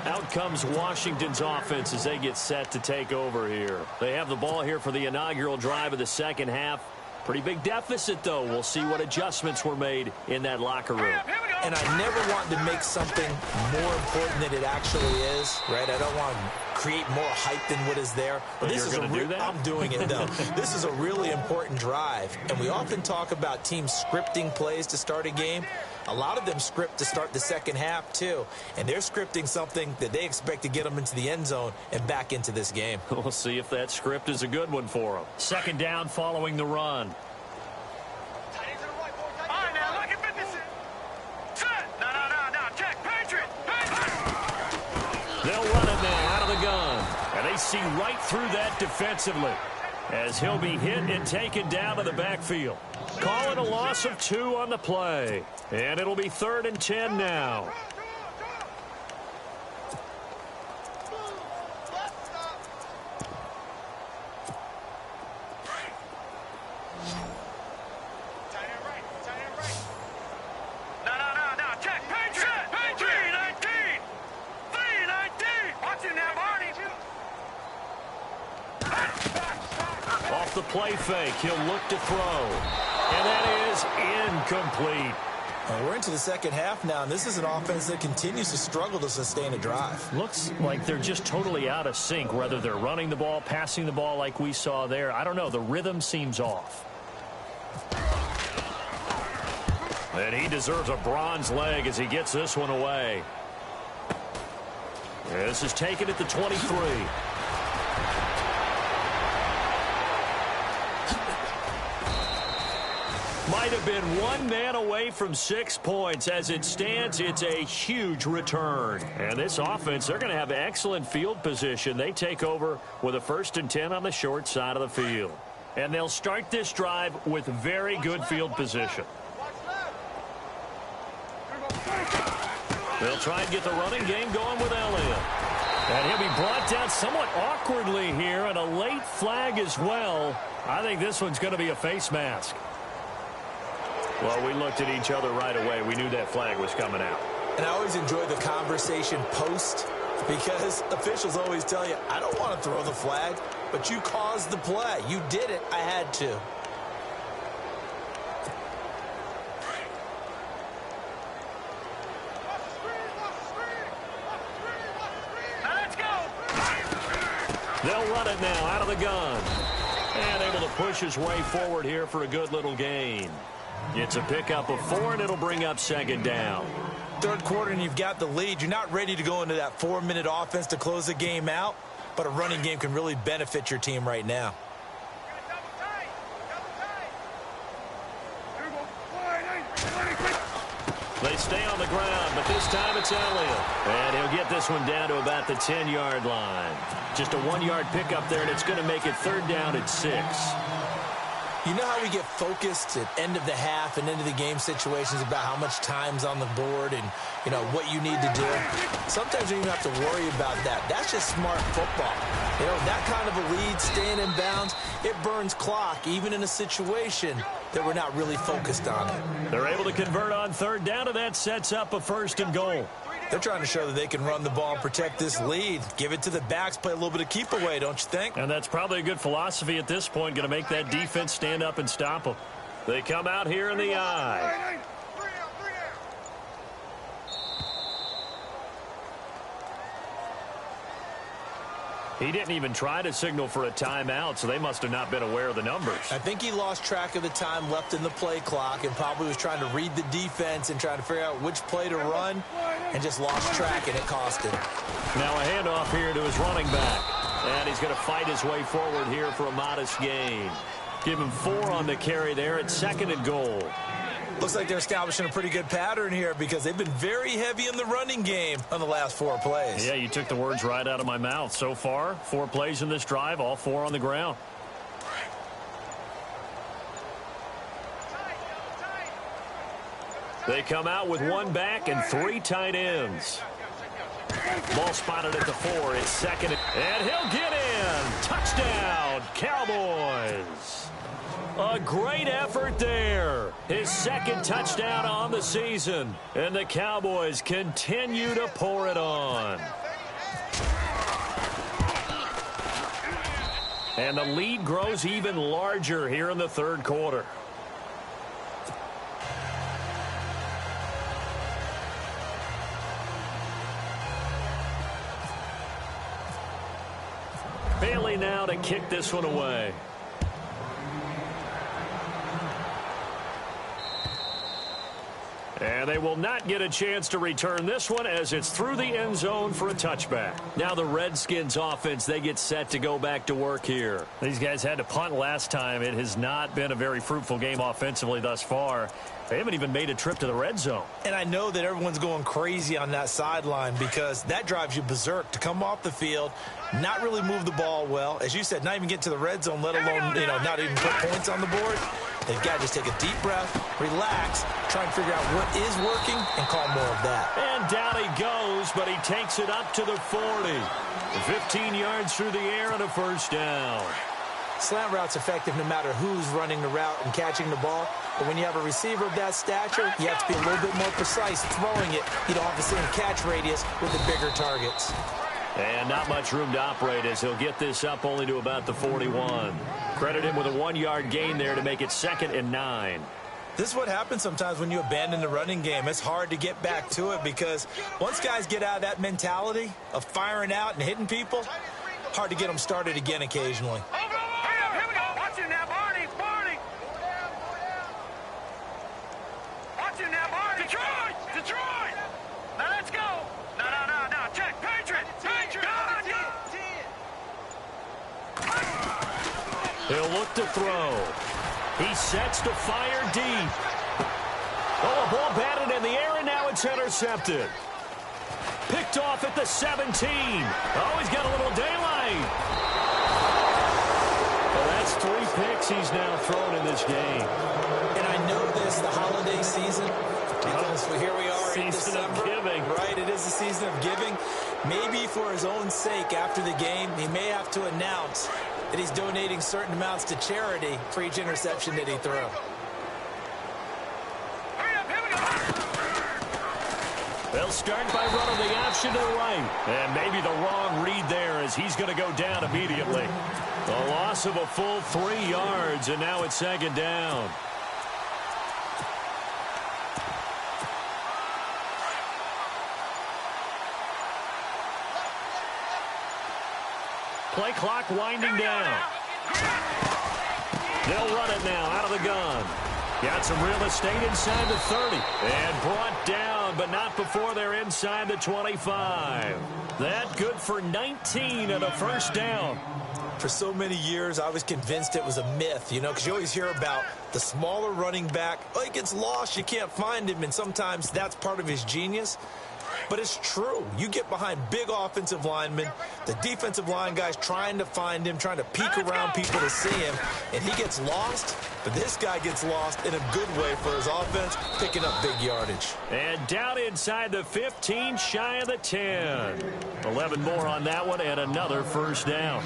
[SPEAKER 2] Out comes Washington's offense as they get set to take over here. They have the ball here for the inaugural drive of the second half. Pretty big deficit, though. We'll see what adjustments were made in that locker room.
[SPEAKER 4] Here we go.
[SPEAKER 3] and I never want to make something more important than it actually is, right? I don't want to create more hype than what is there. But this is I'm doing it, though. This is a really important drive, and we often talk about teams scripting plays to start a game. A lot of them script to start the second half, too, and they're scripting something that they expect to get them into the end zone and back into this game.
[SPEAKER 2] We'll see if that script is a good one for them. Second down following the run. They'll run it now out of the gun. And they see right through that defensively as he'll be hit and taken down to the backfield. Calling a loss of 2 on the play. And it'll be 3rd and 10 now. Off the play fake, he'll look to throw. And that is incomplete.
[SPEAKER 3] We're into the second half now, and this is an offense that continues to struggle to sustain a drive.
[SPEAKER 2] Looks like they're just totally out of sync, whether they're running the ball, passing the ball like we saw there. I don't know. The rhythm seems off. And he deserves a bronze leg as he gets this one away. This is taken at the 23. Might have been one man away from 6 points. As it stands, it's a huge return. And this offense, they're going to have excellent field position. They take over with a 1st and 10 on the short side of the field. And they'll start this drive with very good field position. They'll try and get the running game going with Elliott. And he'll be brought down somewhat awkwardly here, and a late flag as well. I think this one's going to be a face mask. Well, we looked at each other right away. We knew that flag was coming out.
[SPEAKER 3] And I always enjoy the conversation post, because officials always tell you, I don't want to throw the flag, but you caused the play. You did it. I had to.
[SPEAKER 2] They'll run it now out of the gun. And able to push his way forward here for a good little gain. It's a pickup of 4, and it'll bring up 2nd down.
[SPEAKER 3] Third quarter, and you've got the lead. You're not ready to go into that 4-minute offense to close the game out, but a running game can really benefit your team right now.
[SPEAKER 2] They stay on the ground, but this time it's Elliott. And he'll get this one down to about the 10-yard line. Just a 1-yard pickup there, and it's going to make it 3rd down at 6.
[SPEAKER 3] You know how we get focused at end of the half and end of the game situations about how much time's on the board and, you know, what you need to do? Sometimes you don't even have to worry about that. That's just smart football. You know, that kind of a lead, staying in bounds, it burns clock, even in a situation that we're not really focused on it.
[SPEAKER 2] They're able to convert on 3rd down, and that sets up a 1st and goal.
[SPEAKER 3] They're trying to show that they can run the ball and protect this lead. Give it to the backs, play a little bit of keep away, don't you think?
[SPEAKER 2] And that's probably a good philosophy at this point, going to make that defense stand up and stop them. They come out here in the eye. He didn't even try to signal for a timeout, so they must have not been aware of the numbers.
[SPEAKER 3] I think he lost track of the time left in the play clock and probably was trying to read the defense and trying to figure out which play to run and just lost track, and it cost him.
[SPEAKER 2] Now a handoff here to his running back. And he's going to fight his way forward here for a modest gain. Give him 4 on the carry there at 2nd and goal.
[SPEAKER 3] Looks like they're establishing a pretty good pattern here because they've been very heavy in the running game on the last 4 plays.
[SPEAKER 2] Yeah, you took the words right out of my mouth. So far, 4 plays in this drive, all 4 on the ground. They come out with 1 back and 3 tight ends. Ball spotted at the 4. It's 2nd. And he'll get in. Touchdown, Cowboys. A great effort there. His 2nd touchdown on the season. And the Cowboys continue to pour it on. And the lead grows even larger here in the 3rd quarter. Bailey now to kick this one away. And they will not get a chance to return this one as it's through the end zone for a touchback. Now the Redskins offense, they get set to go back to work here. These guys had to punt last time. It has not been a very fruitful game offensively thus far. They haven't even made a trip to the red zone.
[SPEAKER 3] And I know that everyone's going crazy on that sideline because that drives you berserk to come off the field, not really move the ball well. As you said, not even get to the red zone, let alone, not even put points on the board. They've got to just take a deep breath, relax, try and figure out what is working, and call more of that.
[SPEAKER 2] And down he goes, but he takes it up to the 40. 15 yards through the air and a first down.
[SPEAKER 3] Slant route's effective no matter who's running the route and catching the ball. But when you have a receiver of that stature, you have to be a little bit more precise throwing it. You don't have the same catch radius with the bigger targets.
[SPEAKER 2] And not much room to operate as he'll get this up only to about the 41. Credit him with a 1-yard gain there to make it 2nd and 9.
[SPEAKER 3] This is what happens sometimes when you abandon the running game. It's hard to get back to it because once guys get out of that mentality of firing out and hitting people, hard to get them started again occasionally.
[SPEAKER 4] Here we go. Watch it now, Barney. Watch it now, Barney. Detroit. Now let's go. No. Check. Patriot.
[SPEAKER 2] He'll look to throw. He sets to fire deep. Oh, a ball batted in the air, and now it's intercepted. Picked off at the 17. Oh, he's got a little daylight. Well, that's 3 picks he's now thrown in this game.
[SPEAKER 3] And I know this, the holiday season, because here we are in December.
[SPEAKER 2] Season of giving.
[SPEAKER 3] Right, it is the season of giving. Maybe for his own sake after the game, he may have to announce that he's donating certain amounts to charity for each interception that he threw.
[SPEAKER 2] They'll start by running the option to the right. And maybe the wrong read there as he's going to go down immediately. A loss of a full 3 yards, and now it's 2nd down. Play clock winding down. They'll run it now out of the gun. Got some real estate inside the 30. And brought down, but not before they're inside the 25. That good for 19 and a first down.
[SPEAKER 3] For so many years, I was convinced it was a myth, because you always hear about the smaller running back. Oh, he gets lost, you can't find him, and sometimes that's part of his genius. But it's true. You get behind big offensive linemen, the defensive line guys trying to find him, trying to peek around people to see him, and he gets lost. But this guy gets lost in a good way for his offense, picking up big yardage.
[SPEAKER 2] And down inside the 15, shy of the 10. 11 more on that one, and another first down.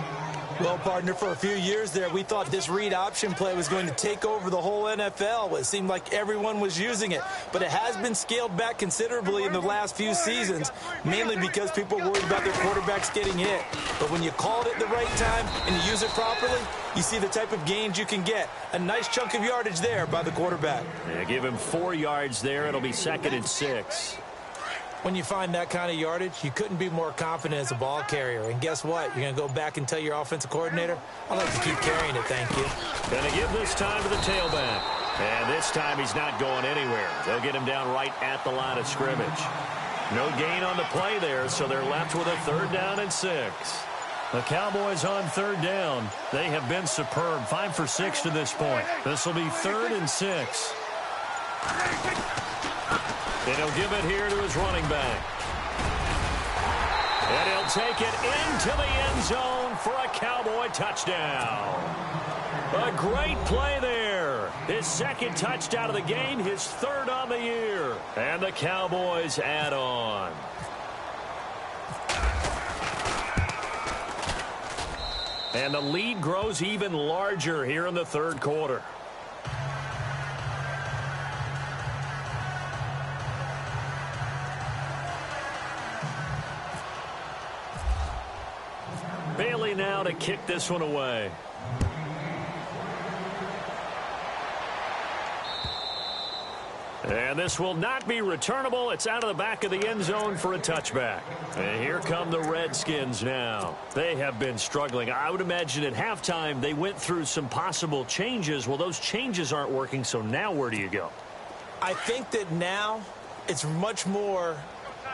[SPEAKER 3] Well, partner, for a few years there, we thought this read option play was going to take over the whole NFL. It seemed like everyone was using it, but it has been scaled back considerably in the last few seasons, mainly because people worried about their quarterbacks getting hit. But when you call it at the right time and you use it properly, you see the type of gains you can get. A nice chunk of yardage there by the quarterback.
[SPEAKER 2] Yeah, give him 4 yards there. It'll be 2nd and 6.
[SPEAKER 3] When you find that kind of yardage, you couldn't be more confident as a ball carrier. And guess what? You're going to go back and tell your offensive coordinator, I'd like to keep carrying it, thank you.
[SPEAKER 2] Going to give this time to the tailback. And this time he's not going anywhere. They'll get him down right at the line of scrimmage. No gain on the play there, so they're left with a 3rd down and 6. The Cowboys on 3rd down. They have been superb. 5 for 6 to this point. This will be 3rd and 6. And he'll give it here to his running back. And he'll take it into the end zone for a Cowboy touchdown. A great play there. His 2nd touchdown of the game, his 3rd on the year. And the Cowboys add on. And the lead grows even larger here in the 3rd quarter. Bailey now to kick this one away. And this will not be returnable. It's out of the back of the end zone for a touchback. And here come the Redskins now. They have been struggling. I would imagine at halftime they went through some possible changes. Well, those changes aren't working, so now where do you go?
[SPEAKER 3] I think that now it's much more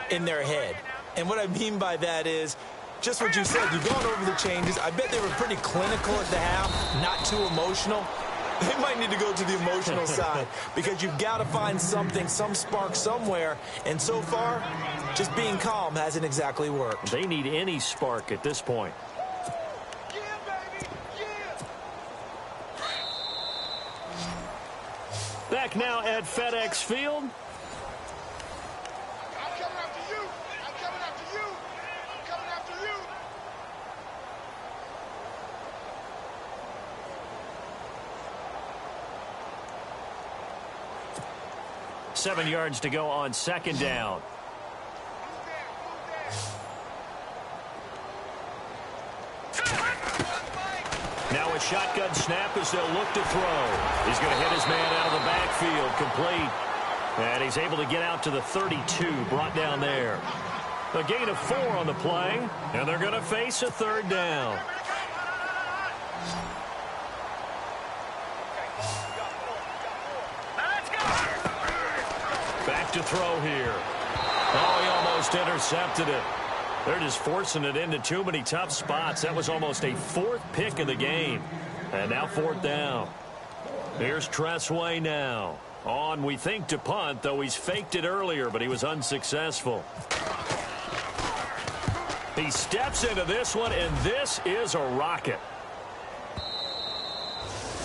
[SPEAKER 3] in their head. And what I mean by that is just what you said. You've gone over the changes. I bet they were pretty clinical at the half, not too emotional. They might need to go to the emotional side because you've got to find something, some spark somewhere. And so far, just being calm hasn't exactly worked.
[SPEAKER 2] They need any spark at this point.
[SPEAKER 4] Yeah, baby. Yeah.
[SPEAKER 2] Back now at FedEx Field.
[SPEAKER 4] I'm coming after you. I'm coming after you. I'm coming after you.
[SPEAKER 2] 7 yards to go on second down. Now a shotgun snap as they'll look to throw. He's going to hit his man out of the backfield, complete. And he's able to get out to the 32, brought down there. A gain of 4 on the play, and they're going to face a third down. Back to throw here. Oh, he almost intercepted it. They're just forcing it into too many tough spots. That was almost a 4th pick of the game. And now 4th down. Here's Tressway now. On, we think, to punt, though he's faked it earlier, but he was unsuccessful. He steps into this one, and this is a rocket.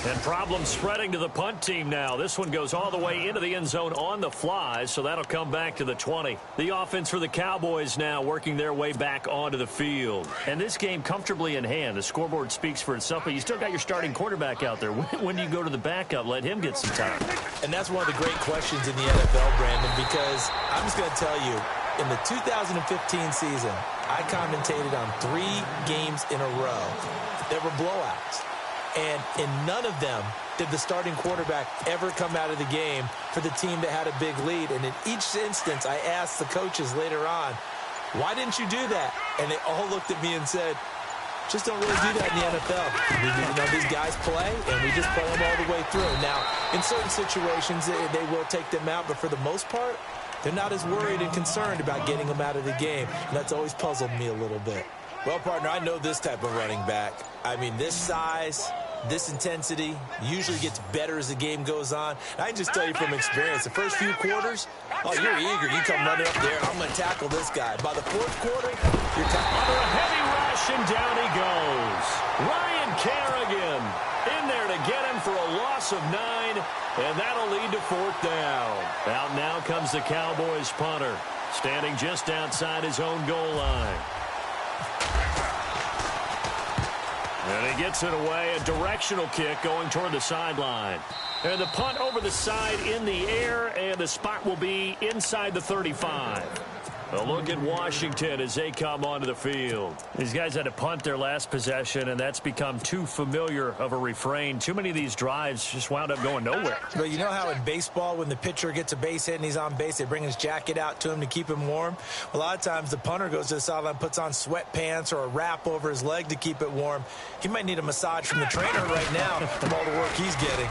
[SPEAKER 2] And problems spreading to the punt team now. This one goes all the way into the end zone on the fly, so that'll come back to the 20. The offense for the Cowboys now working their way back onto the field. And this game comfortably in hand. The scoreboard speaks for itself, but you still got your starting quarterback out there. When do you go to the backup? Let him get some time.
[SPEAKER 3] And that's one of the great questions in the NFL, Brandon, because I'm just going to tell you, in the 2015 season, I commentated on 3 games in a row. There were blowouts. And in none of them did the starting quarterback ever come out of the game for the team that had a big lead. And in each instance, I asked the coaches later on, why didn't you do that? And they all looked at me and said, just don't really do that in the NFL. You know, these guys play, and we just play them all the way through. Now, in certain situations, they will take them out, but for the most part, they're not as worried and concerned about getting them out of the game. And that's always puzzled me a little bit. Well, partner, I know this type of running back. I mean, this size, this intensity usually gets better as the game goes on. And I can just tell you from experience, the first few quarters, oh, you're eager. You come running up there, and I'm going to tackle this guy. By the 4th quarter, you're
[SPEAKER 2] under a heavy rush, and down he goes. Ryan Kerrigan in there to get him for a loss of 9, and that'll lead to 4th down. Out now comes the Cowboys punter, standing just outside his own goal line. And he gets it away, a directional kick going toward the sideline. And the punt over the side in the air, and the spot will be inside the 35. A look at Washington as they come onto the field. These guys had to punt their last possession, and that's become too familiar of a refrain. Too many of these drives just wound up going nowhere.
[SPEAKER 3] But you know how in baseball, when the pitcher gets a base hit and he's on base, they bring his jacket out to him to keep him warm? A lot of times the punter goes to the sideline, puts on sweatpants or a wrap over his leg to keep it warm. He might need a massage from the trainer right now from all the work he's getting.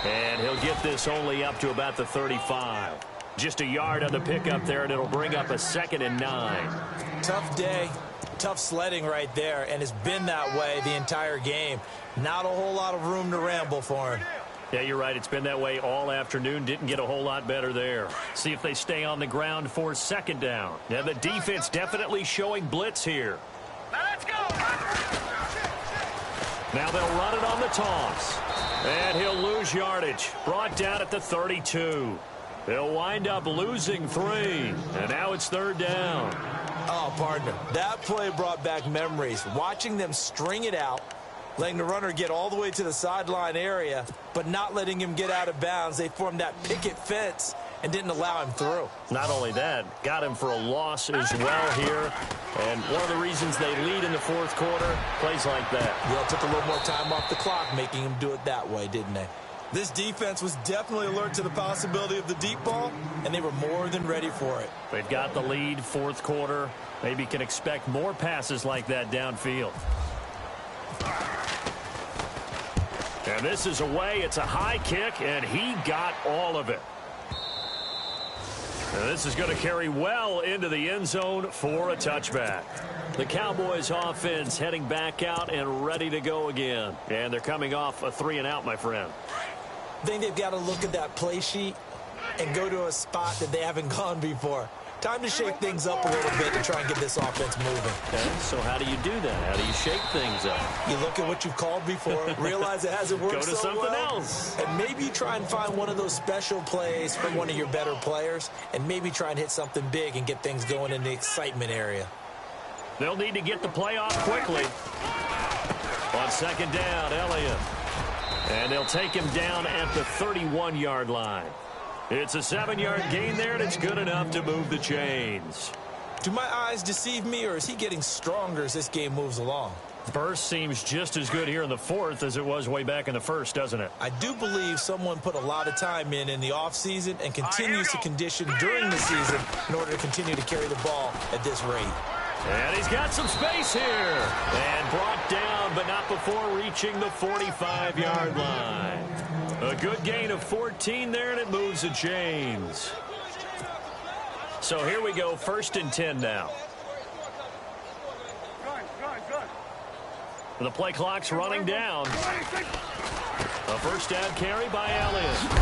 [SPEAKER 2] And he'll get this only up to about the 35. Just a yard on the pickup there, and it'll bring up a 2nd and 9.
[SPEAKER 3] Tough day, tough sledding right there, and it's been that way the entire game. Not a whole lot of room to ramble for him.
[SPEAKER 2] Yeah, you're right. It's been that way all afternoon. Didn't get a whole lot better there. See if they stay on the ground for 2nd down. Yeah, the defense definitely showing blitz here.
[SPEAKER 4] Now let's go.
[SPEAKER 2] Now they'll run it on the toss. And he'll lose yardage. Brought down at the 32. They'll wind up losing 3, and now it's 3rd down.
[SPEAKER 3] Oh, partner, that play brought back memories. Watching them string it out, letting the runner get all the way to the sideline area, but not letting him get out of bounds. They formed that picket fence and didn't allow him through.
[SPEAKER 2] Not only that, got him for a loss as well here. And one of the reasons they lead in the 4th quarter, plays like that.
[SPEAKER 3] Yeah, it took a little more time off the clock, making him do it that way, didn't they? This defense was definitely alert to the possibility of the deep ball, and they were more than ready for it.
[SPEAKER 2] They've got the lead, fourth quarter. Maybe can expect more passes like that downfield. And this is away. It's a high kick, and he got all of it. And this is going to carry well into the end zone for a touchback. The Cowboys offense heading back out and ready to go again. And they're coming off a 3-and-out, my friend.
[SPEAKER 3] I think they've got to look at that play sheet and go to a spot that they haven't gone before. Time to shake things up a little bit to try and get this offense moving.
[SPEAKER 2] Okay, so how do you do that? How do you shake things up?
[SPEAKER 3] You look at what you've called before, realize it hasn't worked
[SPEAKER 2] Go to
[SPEAKER 3] so
[SPEAKER 2] something
[SPEAKER 3] well,
[SPEAKER 2] else.
[SPEAKER 3] and maybe you try and find one of those special plays from one of your better players, and maybe try and hit something big and get things going in the excitement area.
[SPEAKER 2] They'll need to get the play off quickly. On second down, Elliott. And they'll take him down at the 31-yard line. It's a 7-yard gain there, and it's good enough to move the chains.
[SPEAKER 3] Do my eyes deceive me, or is he getting stronger as this game moves along?
[SPEAKER 2] Burst seems just as good here in the fourth as it was way back in the first, doesn't it?
[SPEAKER 3] I do believe someone put a lot of time in the offseason and continues to condition during the season in order to continue to carry the ball at this rate.
[SPEAKER 2] And he's got some space here. And brought down, but not before reaching the 45-yard line. A good gain of 14 there, and it moves the chains. So here we go, 1st and 10 now. The play clock's running down. A first down carry by Elliott.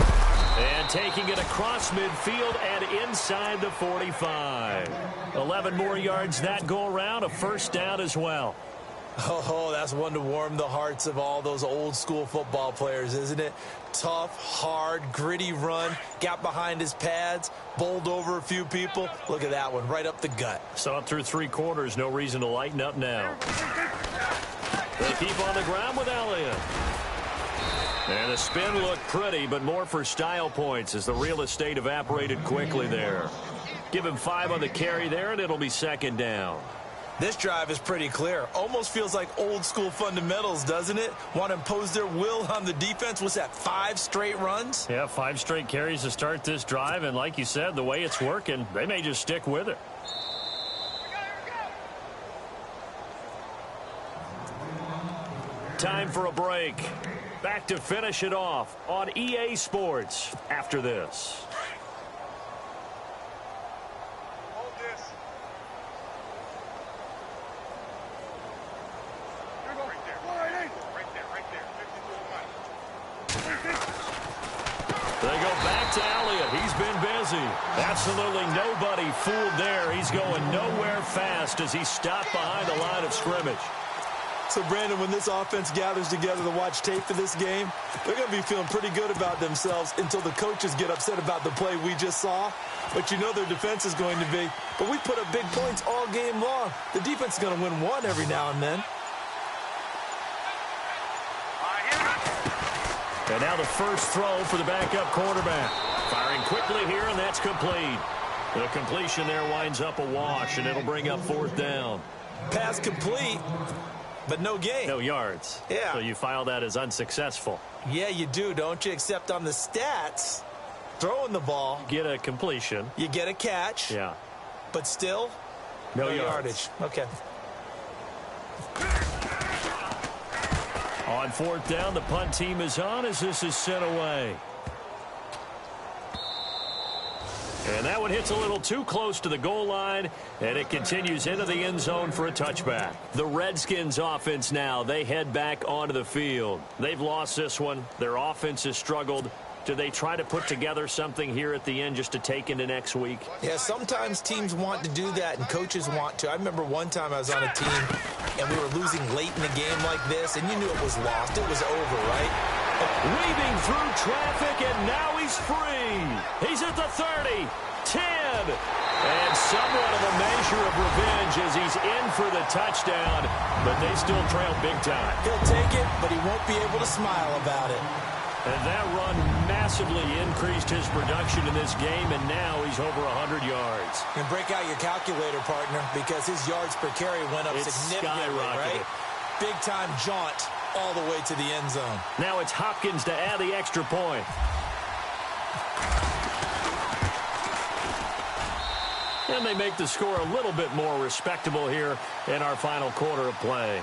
[SPEAKER 2] And taking it across midfield and inside the 45. 11 more yards that go around, a first down as well.
[SPEAKER 3] Oh, that's one to warm the hearts of all those old school football players, isn't it? Tough, hard, gritty run, got behind his pads, bowled over a few people. Look at that one, right up the gut.
[SPEAKER 2] So up through 3 quarters, no reason to lighten up now. They keep on the ground with Elliott. And the spin looked pretty, but more for style points as the real estate evaporated quickly there. Give him 5 on the carry there, and it'll be second down.
[SPEAKER 3] This drive is pretty clear. Almost feels like old school fundamentals, doesn't it? Want to impose their will on the defense. What's that, 5 straight runs?
[SPEAKER 2] Yeah, 5 straight carries to start this drive, and like you said, the way it's working, they may just stick with it. Time for a break. Back to finish it off on EA Sports after this. They go back to Elliott. He's been busy. Absolutely nobody fooled there. He's going nowhere fast as he stopped behind the line of scrimmage.
[SPEAKER 3] So, Brandon, when this offense gathers together to watch tape for this game, they're going to be feeling pretty good about themselves until the coaches get upset about the play we just saw. But you know their defense is going to be. But we put up big points all game long. The defense is going to win one every now and then.
[SPEAKER 2] And now the first throw for the backup quarterback. Firing quickly here, and that's complete. The completion there winds up a wash, and it'll bring up 4th down.
[SPEAKER 3] Pass complete, but no gain.
[SPEAKER 2] No yards.
[SPEAKER 3] Yeah.
[SPEAKER 2] So you file that as unsuccessful.
[SPEAKER 3] Yeah, you do, don't you? Except on the stats, throwing the ball.
[SPEAKER 2] Get a completion.
[SPEAKER 3] You get a catch.
[SPEAKER 2] Yeah.
[SPEAKER 3] But still, no yardage. Okay.
[SPEAKER 2] On 4th down, the punt team is on as this is sent away. And that one hits a little too close to the goal line, and it continues into the end zone for a touchback. The Redskins offense now, they head back onto the field. They've lost this one. Their offense has struggled. Do they try to put together something here at the end just to take into next week?
[SPEAKER 3] Yeah, sometimes teams want to do that and coaches want to. I remember one time I was on a team and we were losing late in the game like this, and you knew it was lost. It was over, right?
[SPEAKER 2] Weaving through traffic, and now he's free. He's at the 30, 10, and somewhat of a measure of revenge as he's in for the touchdown, but they still trail big time.
[SPEAKER 3] He'll take it, but he won't be able to smile about it.
[SPEAKER 2] And that run massively increased his production in this game, and now he's over 100 yards.
[SPEAKER 3] And break out your calculator, partner, because his yards per carry went up significantly, right? Big-time jaunt all the way to the end zone.
[SPEAKER 2] Now it's Hopkins to add the extra point. And they make the score a little bit more respectable here in our final quarter of play.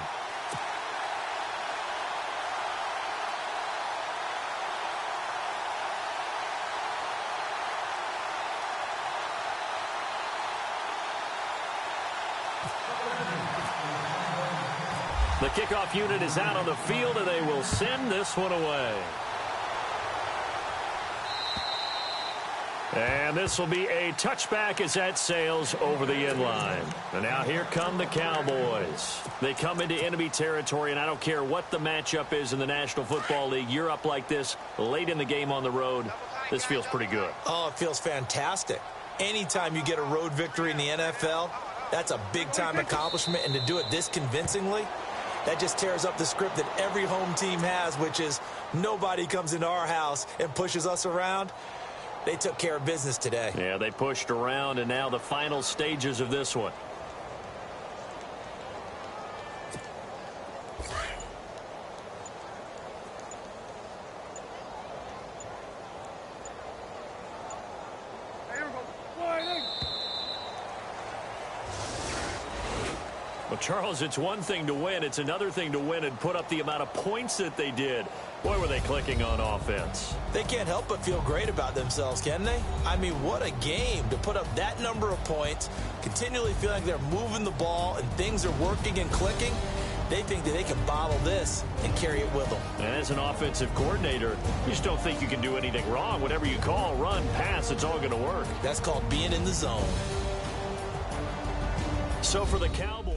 [SPEAKER 2] The kickoff unit is out on the field, and they will send this one away. And this will be a touchback as that sails over the end line. And now here come the Cowboys. They come into enemy territory, and I don't care what the matchup is in the National Football League. You're up like this late in the game on the road. This feels pretty good.
[SPEAKER 3] Oh, it feels fantastic. Anytime you get a road victory in the NFL, that's a big-time accomplishment. And to do it this convincingly, that just tears up the script that every home team has, which is nobody comes into our house and pushes us around. They took care of business today.
[SPEAKER 2] Yeah, they pushed around, and now the final stages of this one. Well, Charles, it's one thing to win. It's another thing to win and put up the amount of points that they did. Boy, were they clicking on offense.
[SPEAKER 3] They can't help but feel great about themselves, can they? I mean, what a game to put up that number of points, continually feeling like they're moving the ball and things are working and clicking. They think that they can bottle this and carry it with them.
[SPEAKER 2] And as an offensive coordinator, you just don't think you can do anything wrong. Whatever you call, run, pass, it's all going to work.
[SPEAKER 3] That's called being in the zone.
[SPEAKER 2] So for the Cowboys,